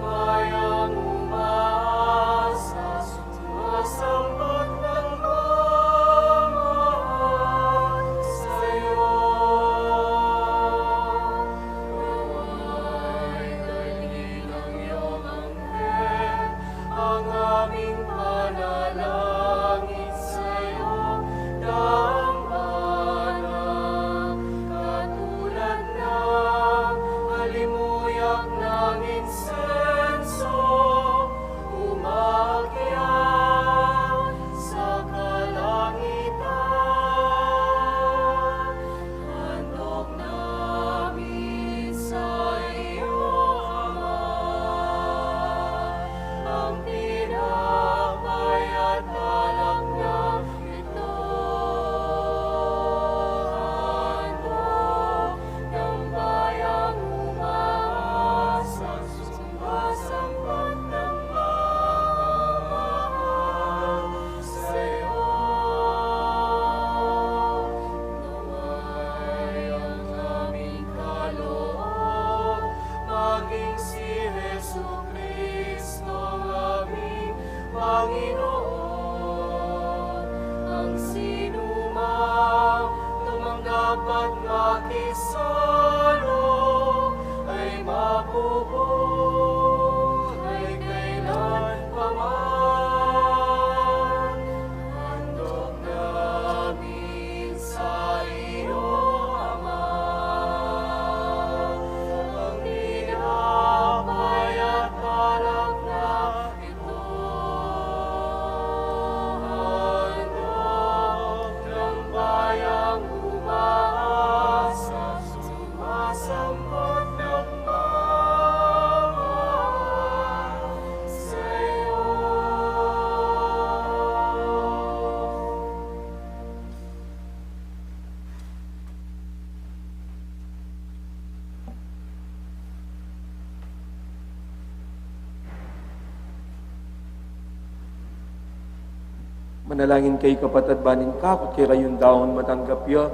Manalangin kay kapatid banin kakot kay kayong daon matanggap ya.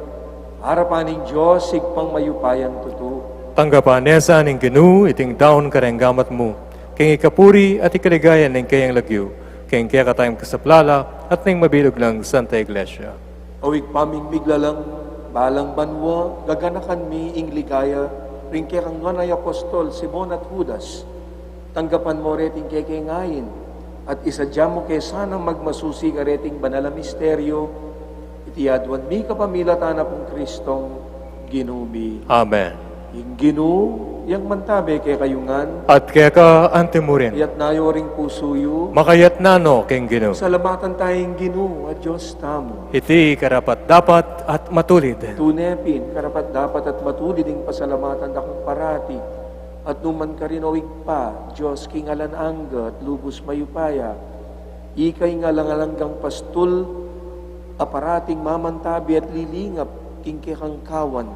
Harapaning Diyos, sigpang mayupayan tutu. Tanggapan nesa ning genu iting daon karenggamat mo. Keng ikapuri at ikaligayan ng kayang lagyo. Keng kaya katayang kasaplala at ning mabilog ng Santa Iglesia. Awig paming miglalang balang banwa, gaganakan mi ing ligaya, ring kaya kang nganay apostol, Simon at Judas. Tanggapan mo reting kay ngayin, at isadya mo kay sanang magmasusi ka reting banala misteryo, itiyadwan mi kapamilatan na pong Kristong ginumi. Amen. Yung ginu, yang mantabe kay kayungan, At kaya ka antimurin. iyat nayo ring pusuyo, Makayat nano keng genu. salamatan tayong ginu at Diyos tamo. Iti karapat dapat at matulid. Tunepin, karapat dapat at matulid ang pasalamatan akong parati. At numan ka rin awig pa, Diyos kingalan angga at lubos mayupaya. Ikay ngalangalanggang pastul, aparating mamantabi at lilingap, kingkikang kawan.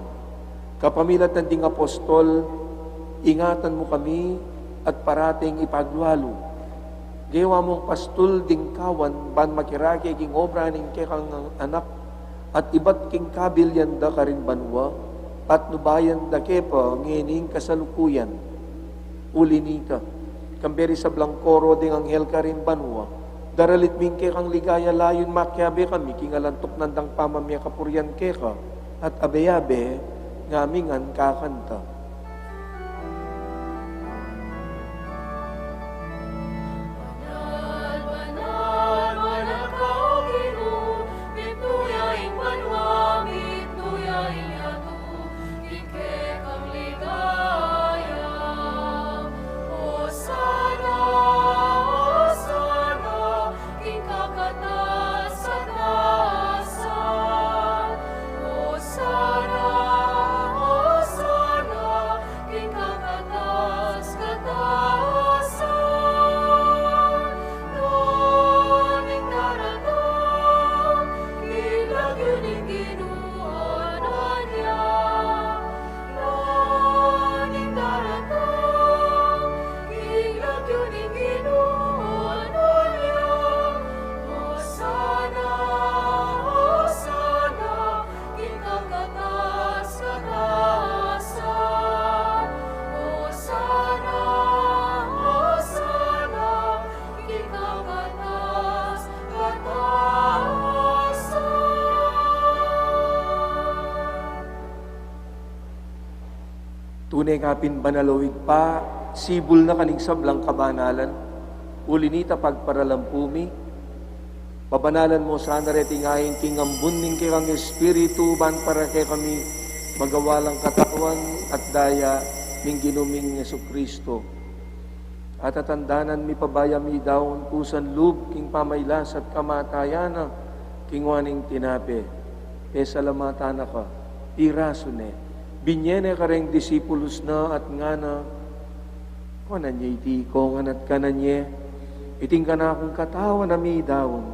Kapamilat ng ding apostol, ingatan mo kami at parating ipaglualo. Gawa mong pastul ding kawan, ban makiraki king obra ning kekang anak, at iba't king kabilyan da karin banwa, at nubayan da kepa ngining kasalukuyan. Ulinita, kamberi sa Blancoro ding anghel karin banwa, daralit mingke kang ligaya layon makyabe kami, kingalantok nandang pamamya kapuryan keka, at abeyabe, ngamingan kakanta. Banal, banal ka, O Ginoo, bituyaing banwa, bituyaing yatu, ike kang ligaya. Hosana, Hosana, king kakatas sa taasan. Hosana, Hosana, king kakatas sa taasan. Daming daratang, ilagyan ng ginuanan niya. Daming daratang, ilagyan ng ginuanan niya. Hosana, Hosana, king kakatas sa taasan. Hosana, Hosana, king kakatas sa taasan. Tunay kapin banalawig pa, sibul na kaning sablang kabanalan, ulinita pagparalampumi, pabanalan mo sana retingayin king ambun ning kang espiritu ban para kay kami magawalang katawan at daya ning ginuming Yesu Kristo. At atandanan mi pabaya mi daon pusan lub king pamaylas at kamatayana king waning tinape. E salamatan ka, iraso ne. Binyene ka ring disipulos na at nga na kananye iti kongan at kananye iting ka na akong katawan na mi daon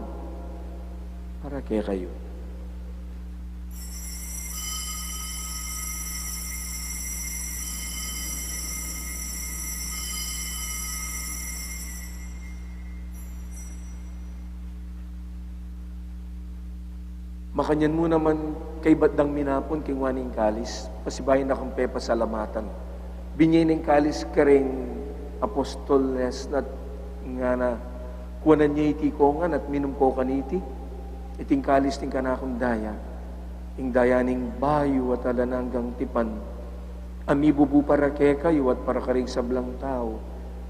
para kay kayo. Makanyan mo naman kay batdang minapon king waning kalis, pasibayin na kang pepa salamatan. Binyayin ng kalis ka rin apostoles na nga na kuwanan niya iti kongan at minum ko kaniti. Iting kalis ting kanakong daya, ing daya ning bayo at alananggang tipan. Amibubu para kay kayo at para karing sablang tao.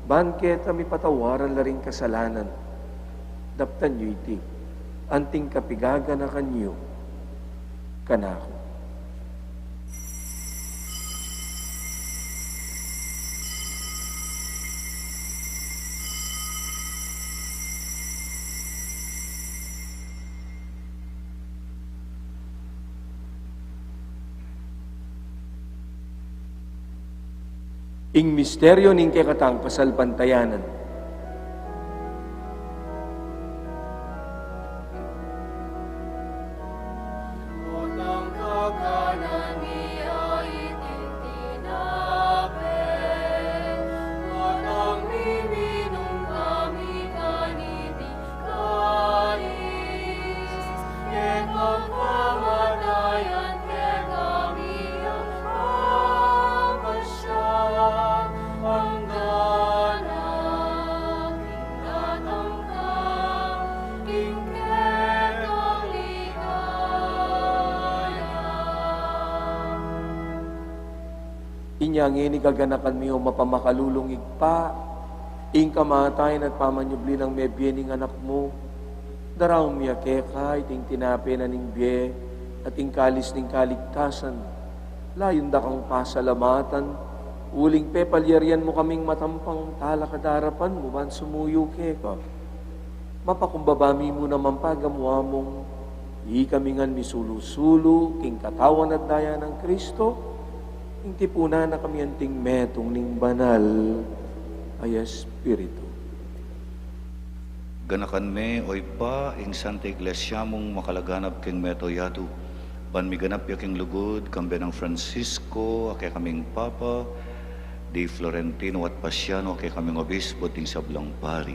Banket ami patawaran la ring kasalanan. Daptan niyo iti. Anting kapigaga na kanyo, kanako. Ing misteryo ning kekatang pasalpantayanan. Unang kakanan niya iting tinapin, unang miminong kami kaniti kain. Inyangin igaganakan miyo mapamakalulong igpa, ing kamatayan at pamanyubli ng mebyening anak mo. Daraw miya keka, iting tinape na ning biye, at ing kalis ning kaligtasan. Layon da kang pasalamatan, uling pepalyarian mo kaming matampang talakadarapan mo, man sumuyo keka. Mapakumbabami mo naman pagamuha mong, di kami ngan misulu-sulu, king katawan at daya ng Kristo, ing tipuna na kami anting metong ning banal ay Espiritu. Ganakan me, oy pa, ing Santa Iglesia mong makalaganap king meto yatu. Ban mi ganap yaking lugod, kambe ng Francisco, ake kaming Papa, di Florentino at Pasiano, ake kaming Obispo, ting sablang pari.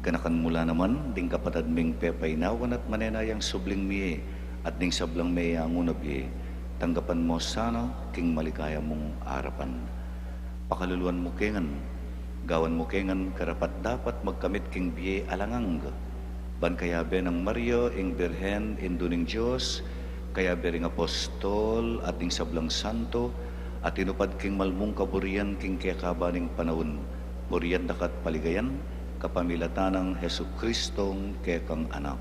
Ganakan mula naman, ding kapatad ming pepaynawan at manenayang subling miye, at ding sablang miye ang unabiye. Tanggapan mo sana, king maligaya mong arapan. Pakaluluan mo kengan, gawan mo kengan, karapat dapat magkamit king biye alangang. Ban kaya be ng Maria, ing Birhen, induning Diyos, kaya be ring Apostol, at ing sablang santo, at inupad king malmong kaburian, king kakabaning panahon. Burian dakat paligayan, kapamilatan ng Hesu Kristong kekang anak.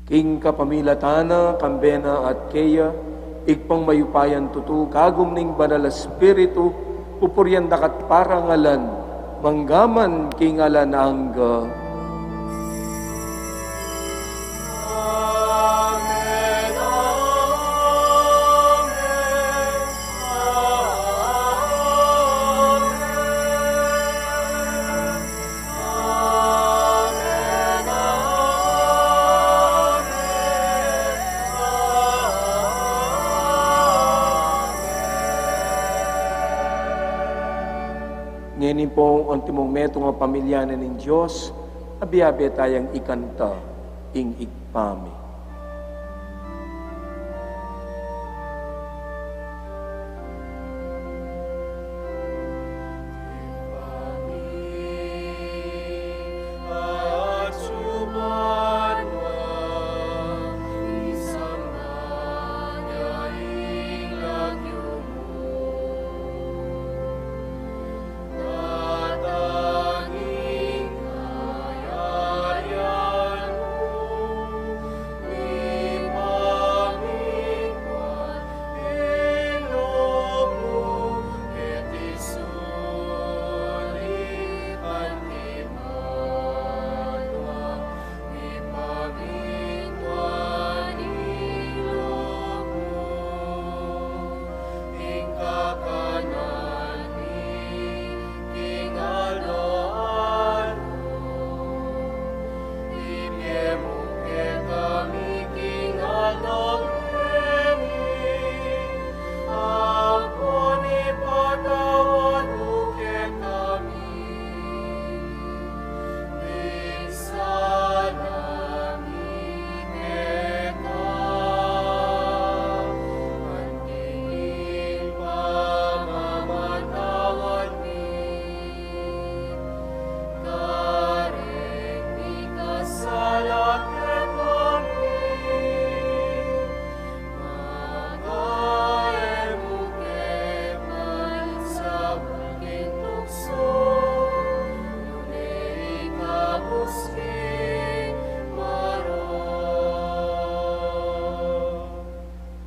King kapamilatana, kambena at keya, igpang mayupayan tutu, kagum ning banal espiritu, pupuryan dakat parangalan, manggaman king alanangga. Ngayon po ang timong meto nga pamilya na ng Diyos, abiabe tayang ikanta, ing igpami.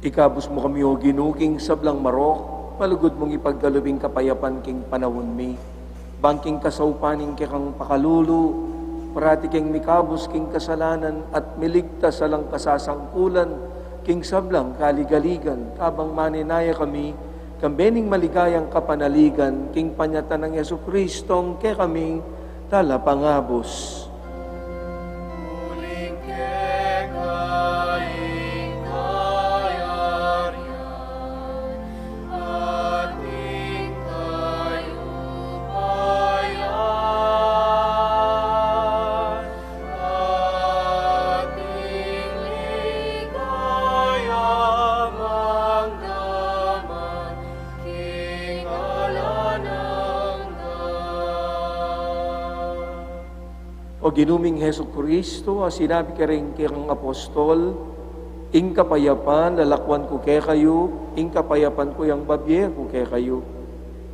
Ikabus mo kami o ginuging sablang marok, palugod mong ipaggalubing kapayapan king panahon mi, bangking kasaupaning kang pakalulu, parati king mikabus king kasalanan at miligtas salang kasasangkulan, king sablang kaligaligan, kabang maninaya kami, kambening maligayang kapanaligan, king panyatan ng Yesu Kristong ke kami, tala pangabos. O ginuming Hesu Kristo, sinabi ka rin kang apostol, Ing kapayapan, lalakwan ko kay kayo, ing kapayapan ko yung babye ko kay kayo.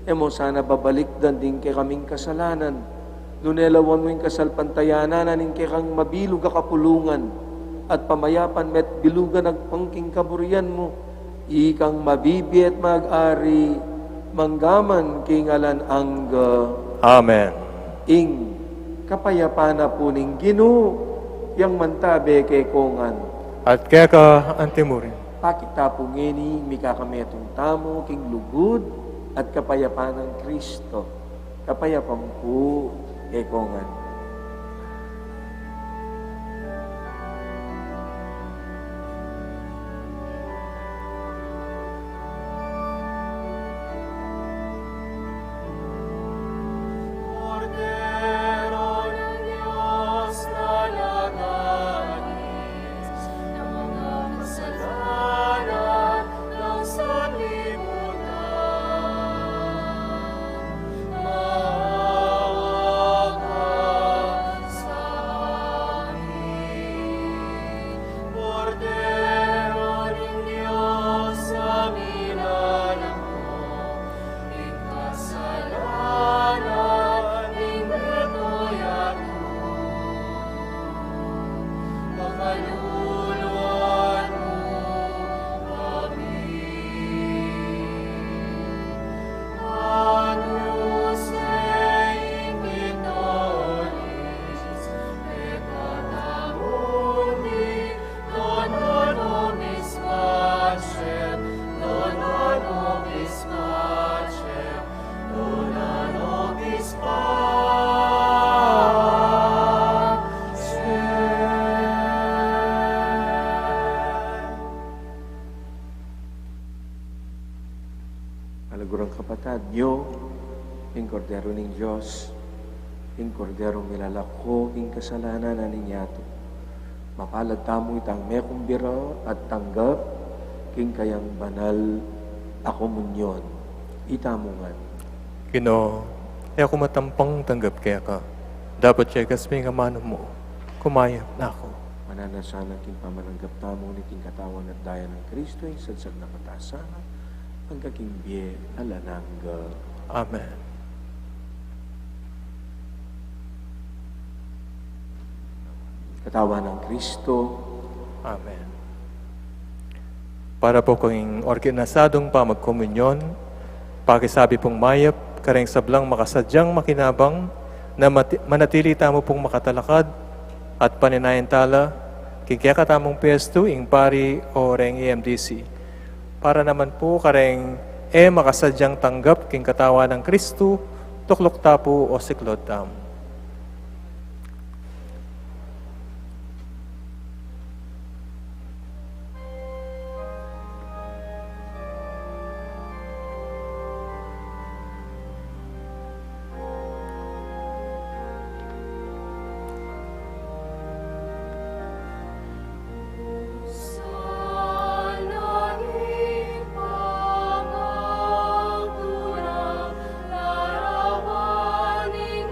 Emo sana babalik dan din kay kaming kasalanan. Nunelawan mo yung kasalpantayanan, nanin kay kang mabilog kapulungan. At pamayapan met bilugan nagpangking kaburian mo. Ikang mabibi at mag-ari, manggaman kingalan angga. Amen. Ing kapayapan na po ning Ginoo, yang mantabe kay kongan. At kaya ka antimurin. Pakita po ngini, mikakametong tamo, king lugod, at kapayapaan ng Kristo. Kapayapang po, ekongan. Cordero ng Diyos na naganis ng mga kasalanan ng sanlibutan. Maawa ka sa amin. Cordero ng Diyos sa minana mo, ikasalanan ng retoyan mo. Makaluluan mo kami. Agnus Dei Invitoris, peccata mundi, dona nobis pacem, dona nobis pacem, dona nobis pacem. Malagurang kapatad nyo, ing kordero ng Diyos, ing kordero milalako, ing kasalanan na ninyato. Mapalad tamo itang mekumbira at tanggap, king kayang banal ako munyon. Itamungan. Ginoo, e ako matampang tanggap kaya ka. Dapat siya kasmi nga mano mo. Kumayap na ako. Mananasana king pamananggap tamo ni king katawan at daya ng Kristo, ing sadsad na katasana, ang kaking biye alanangga. Amen. Katawan ng Kristo, Amen. Para po kung organasadong pamagkomunyon, pakisabi pong mayap, kareng sablang makasadyang makinabang, na manatili tamo pong makatalakad at paninayantala, kikya katamong piesto, ing pari o reng EMDC. Para naman po kareng makasadyang tanggap king katawan ng Kristo, tuklok tapo o siklod tamo. Sana ipangagturang larawan ng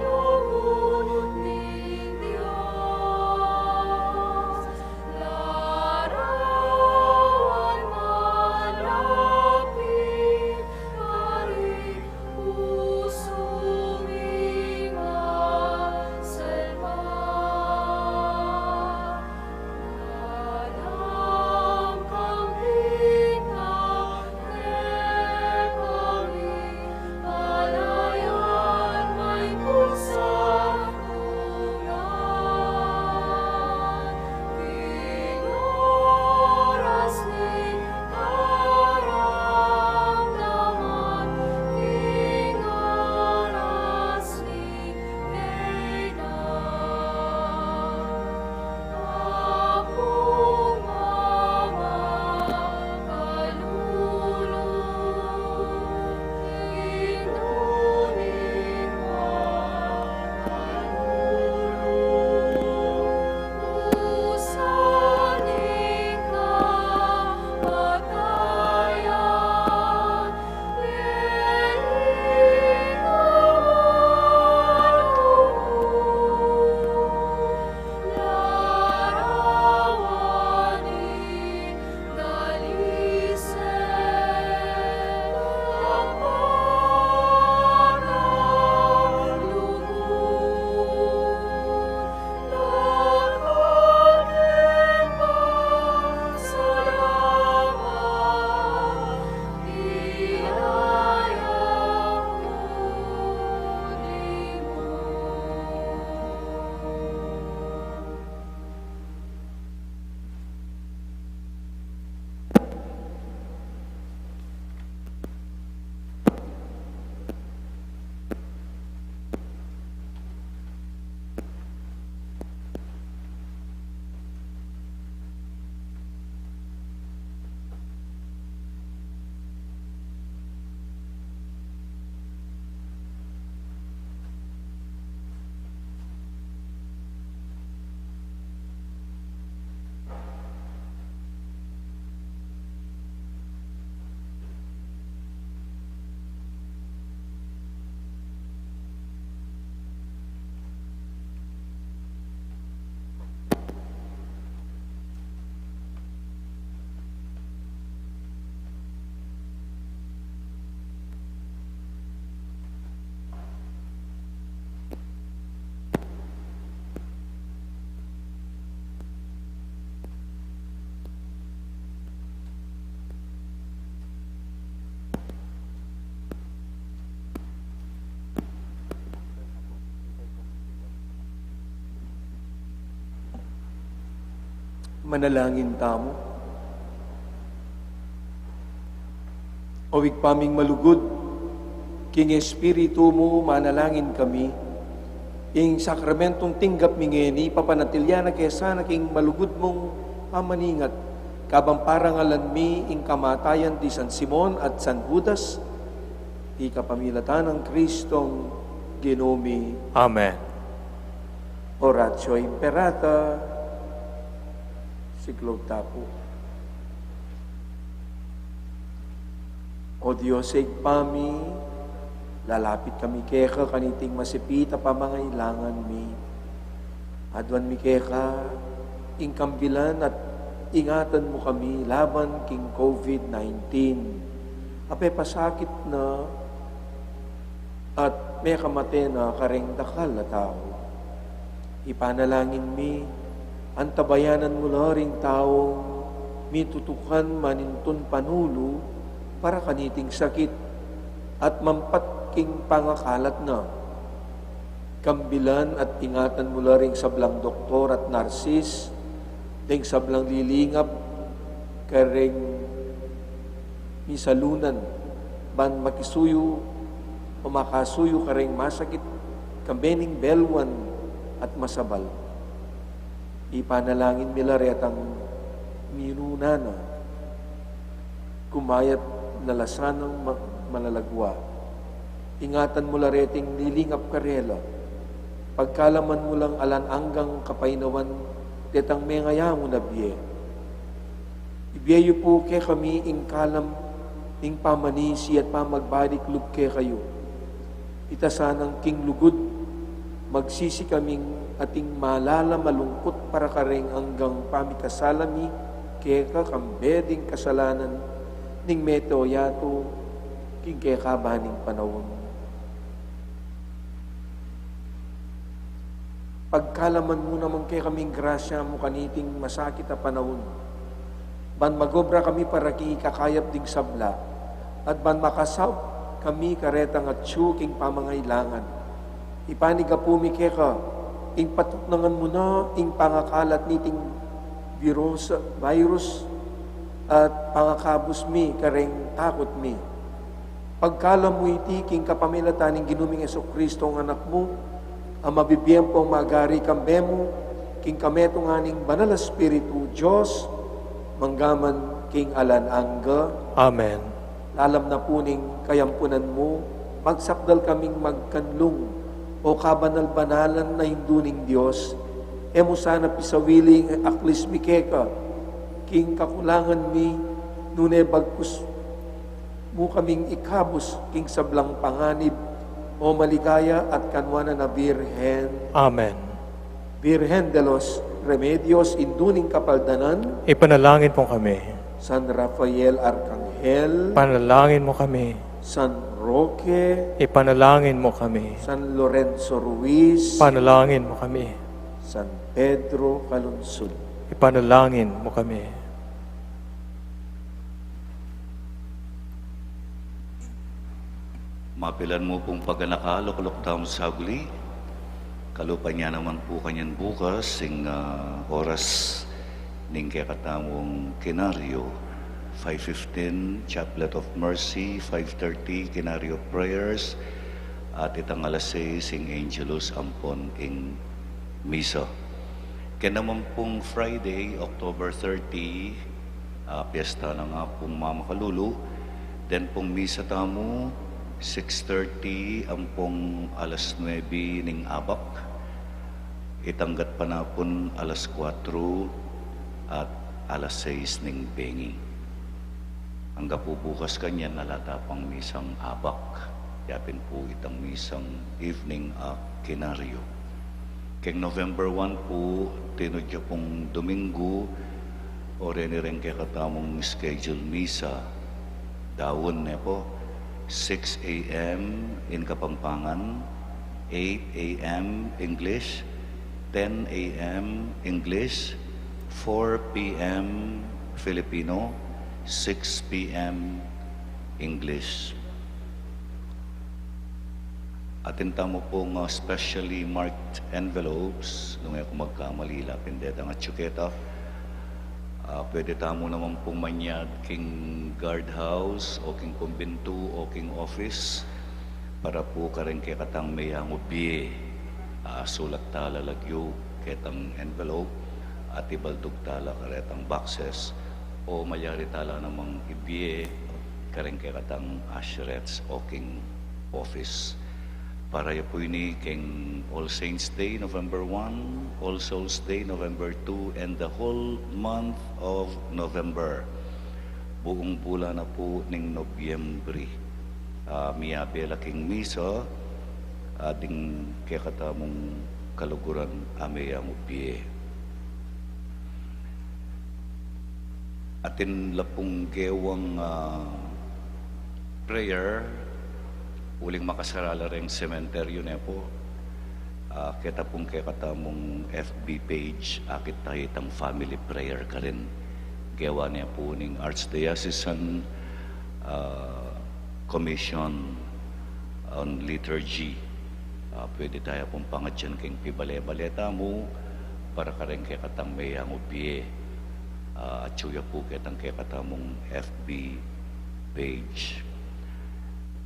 Manalangin tamo. Awig paming malugod, king Espiritu mo, manalangin kami. Ing sakramentong tinggap mingeni, papanatilya na kesa na king malugod mong pamaningat. Kabang parangalan mi, ing kamatayan di San Simon at San Judas, di kapamilatan ng Kristong Ginomi. Amen. Oratio Imperata, Siklog Tapo. O Diyos, igpami, lalapit kami keka, kaniting masipita pa mga ilangan mi. Adwan mi keka, ingkambilan at ingatan mo kami laban king COVID-19. Ape pasakit na at may kamate na kareng dakal na tao. Ipanalangin mi, antabayanan mo na ring taong mitutukan manintun panulo para kaniting sakit at mampat king pangakalat na. Kambilan at ingatan mo na ring sablang doktor at narsis, ding sablang lilingap, kareng misalunan, ban makisuyo, o makasuyo kareng masakit, kambening belwan at masabal. Ipanalangin nila retang minunana, kumayat nalasanang malalagwa. Ingatan mo lareting nilingap karela, pagkalaman mo lang alananggang kapainawan, tetang mengaya mo na biye. Ibiyayo po ke kami ing kalam, ing pamanisi at pamagbalik lub ke kayo. Itasanang king lugod, magsisi kaming ating malala malungkot para kareng hanggang pamikasalami, keka kambeding kasalanan, ning meto yato, king keka baning panawon. Pagkalaman mo naman kay kaming grasya mo kaniting masakit na panahon. Ban magobra kami para kikakayap ding sabla, at ban makasaw kami karetang at king pamangailangan. Ipaniga pumi keka, ing patuknangan mo na, ing pangakalat niting virus, at pangakabos mi, kareng takot mi. Pagkalam mo iti, king kapamilataning ginuming Jesucristo ang anak mo, ang mabibiyang pong magari kambemo, king kameto nganing banal na Espiritu, Diyos, manggaman king alan angga. Amen. Lalam na puning kayampunan mo, magsakdal kaming magkanlong, o kabanal-banalan na hinduning Diyos, emo sana pisawiling aklis mi keka, king kakulangan mi, nune bagkus mo kaming ikabos, king sablang panganib, o maligaya at kanwana na Birhen. Amen. Birhen de los Remedios, induning kapaldanan, Ipanalangin po kami. San Rafael Arcangel, Panalangin mo kami. San Roque, Ipanalangin mo kami. San Lorenzo Ruiz, Panalangin mo kami. San Pedro Calungsod. Ipanalangin mo kami. Mapilan mo pong paganakalok tam sa guli. Kalupa niya naman po kanyan bukas sing oras ning kakatamong kinaryo. 5:15, Chaplet of Mercy. 5:30, Kinaryo Prayers. At itang alas 6, sing Angelus Ampon ing Misa. Kaya naman pong Friday, October 30, piyesta na nga pong Mama Kalulu. Then pong Misa tamo, 6:30, ang pong alas 9 ning Abak. Itanggat pa na pong alas 4 at alas 6 ning Bengi. Hangga po bukas kanyan nalata pang misang Abak. Yapin po itang misang evening Kinaryo. Keng November 1 po, tinudya pong Domingo, o rin kaya katamong schedule misa. Dawon na po, 6 a.m. in Kapampangan, 8 a.m. English, 10 a.m. English, 4 p.m. Filipino, 6 p.m. English. Atinta mo pong specially marked envelopes, nung ako magkamali lapin deta nga tsuketa, Pwede tamo naman pumanyag king guardhouse o king kumbento o king office para po karen kay katang may ubi sulat tala lagyo ketang envelope at ibaldog tala karetang boxes o mayari tala namang ibiye karen kay katang ashrets o king office. Para po ini king All Saints Day, November 1, All Souls Day, November 2, and the whole month of November. Buong bula na po ning Nobyembre. Miyabela king misa, ding kekatamong kaluguran ameyang upiye. Atin lapong gewang prayer, uling makasarala rin sementeryo na po. Kita pong katamong FB page, akit tayo itang family prayer ka rin. Gawa niya po ng Archdiocesan Commission on Liturgy. Pwede tayo pong pangadyan keng pibale-baleta mo para ka rin kay katang may upiye. At suya po kitang kay katamong FB page.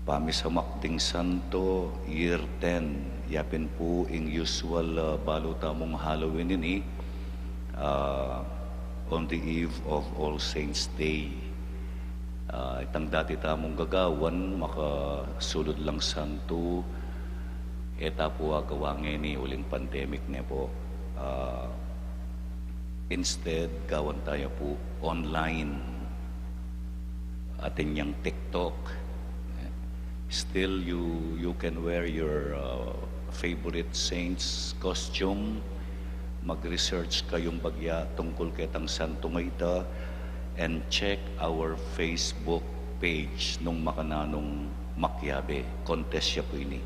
Pamisamakding Santo, year 10. Yapin po in usual baluta mong Halloween ini on the eve of All Saints Day. Itang dati tamong gagawan, makasulod lang Santo. Eta po agawangin ni uling pandemic niya po. Instead, gawan tayo po online. Atin yung TikTok. Still, you can wear your favorite saint's costume. Mag-research kayong bagya tungkol ketang santo ngaita and check our Facebook page nung makananong makyabe. Contest siya po ini.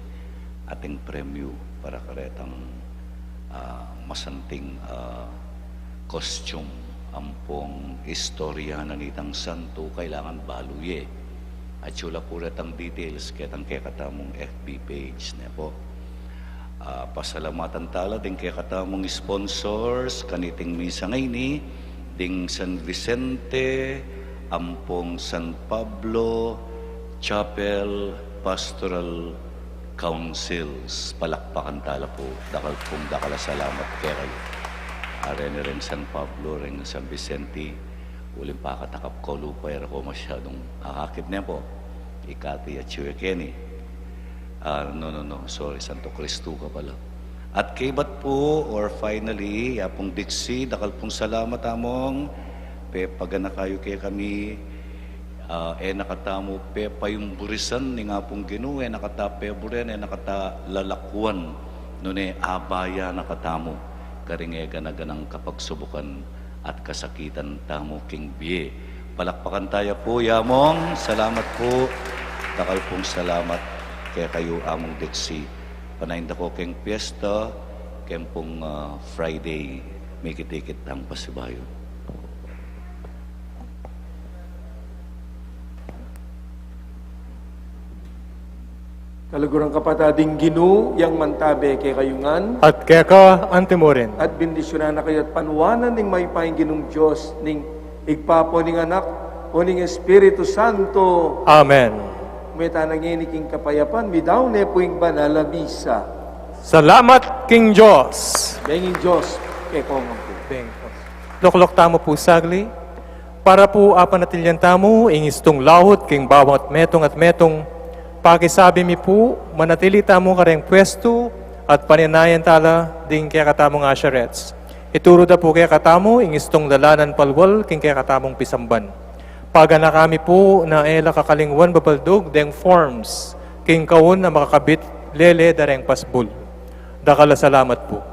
Ating premyo para karetang masanting costume. Ampong istorya na nitang santo kailangan baluye. At sula po retang details ketang kay katamong FB page na po. Pasalamatan tala din kay katamong sponsors kaniting misa ngayon ding San Vicente, Ampong San Pablo, Chapel, Pastoral Councils. Palakpakan tala po. Dakala salamat kay kayo. Are rin San Pablo, rin San Vicente. Uling pakatakap ko lupay ako masyadong akakit niya po. Ikati at Chuekeni. No. Sorry, Santo Cristo ka pala. At kaybat po, or finally, yapong Dixie, dakal pong salamat among, pagana kayo kay kami, nakatamo payong burisan, ni nga pong ginu, nakatape buren, nakata lalakwan, abaya nakatamo, karingega na ganang kapagsubukan, at kasakitan tamo king biye. Palakpakan tayo po, yamong. Salamat po. Takal pong salamat kaya kayo among Dixie. Panahinda ko king piyesta, kaya pong Friday, may kitikit ang pasibayo. Kalagurang kapatading Ginu, yang mantabe kay kayungan. At kaya ka antimorin. At bendisyonan na kayo at panuwanan ng may paing Ginong Diyos, ning igpapo ning anak, o ning Espiritu Santo. Amen. May tanangin king kapayapan, midaw ne po yung banal na misa. Salamat King Diyos. Benging Diyos, kay kongang po. Loklok tamo po sagli. Para po apanatilyan tamo, ingistong lahot king bawat metong at metong. Pakisabi mi po, manatili tamo kareng pwesto at paninayan tala ding kaya katamong asherets. Ituro da po kaya katamo, ingistong dalanan palwal king kaya katamong pisamban. Pagana kami po na ela kakalingwan babaldog deng forms king kawon na makakabit lele dareng pasbul. Dakala salamat po.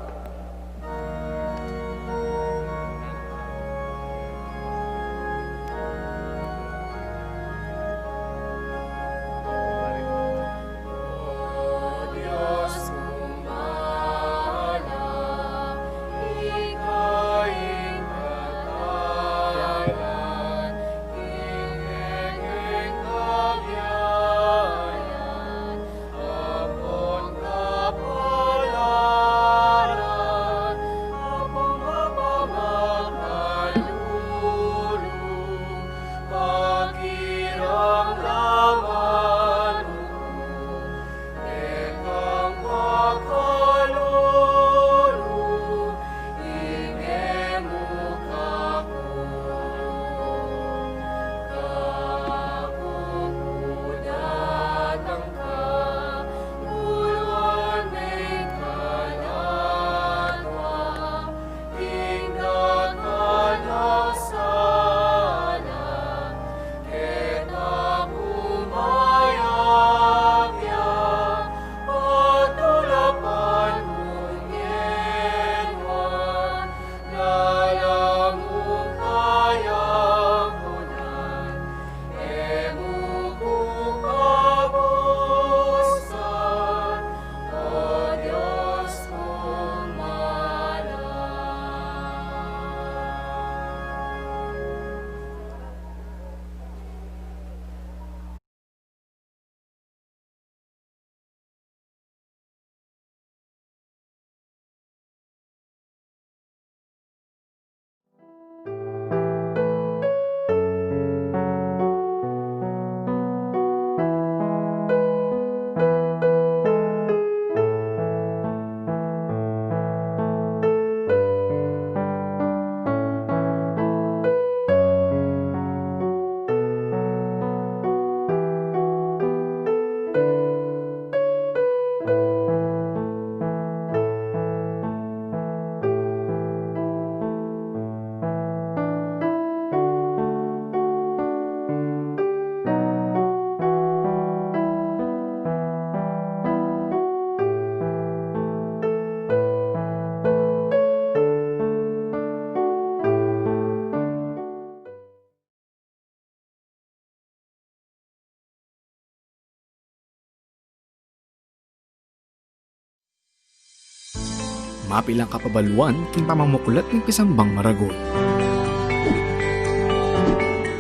mapilang kapabaluan king pamamukulat ng pisambang maragot.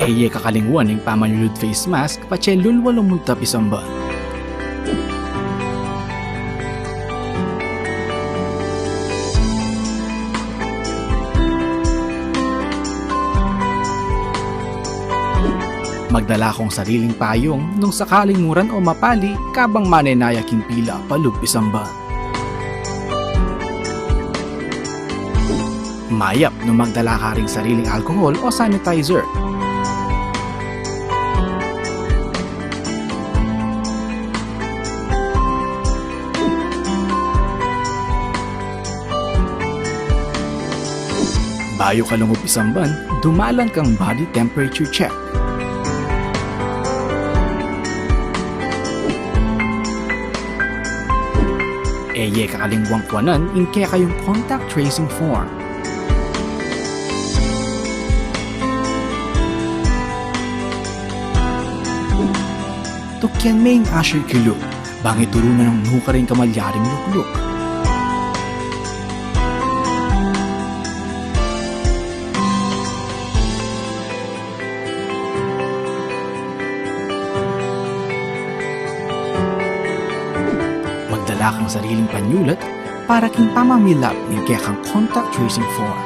Eye kakalingwan ng pamanyulud face mask pache lulwalong multa pisamba. Magdala kong sariling payong nung sakaling muran o mapali kabang manenaya king pila palugpisamba. Mayap nung magdala ka ring sariling alcohol o sanitizer. Bayo ka lang upisamban, dumalan kang body temperature check. Eye kakalingwang kwanan inke kayong contact tracing form. Tukyan may asher kilo, bangit turunan ng nuka rin kamalyaring lukluk. Magdala kang sariling panyulat para king pamamilap ng kaya kang contact tracing form.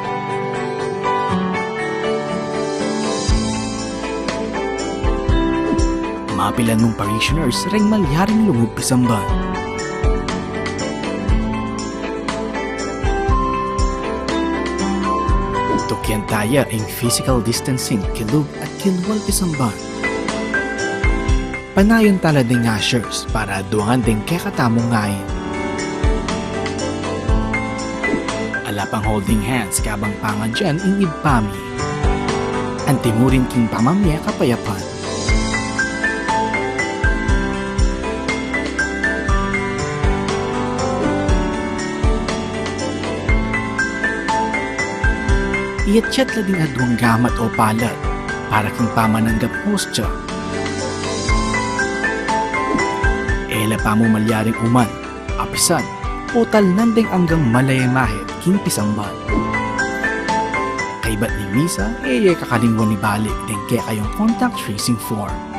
Mapilan mong parishioners ring malyaring lungog pisamba. Tukyan taya ang physical distancing kilog at kilwal pisamba. Panayon tala ding ushers para duangan ding kekatamong ngayon. Alapang holding hands kabang pangan dyan in ibpami. Antimurin king pamamya kapayapan. Iatchat la ding adwang gamat o palad para king pamananggap hostya. Ela pa mo malyaring uman, apisan, putal nandeng hanggang malayamahit king pisamban. Kaibat ni Misa, kakalingwan ni balik din kaya kayong contact tracing form.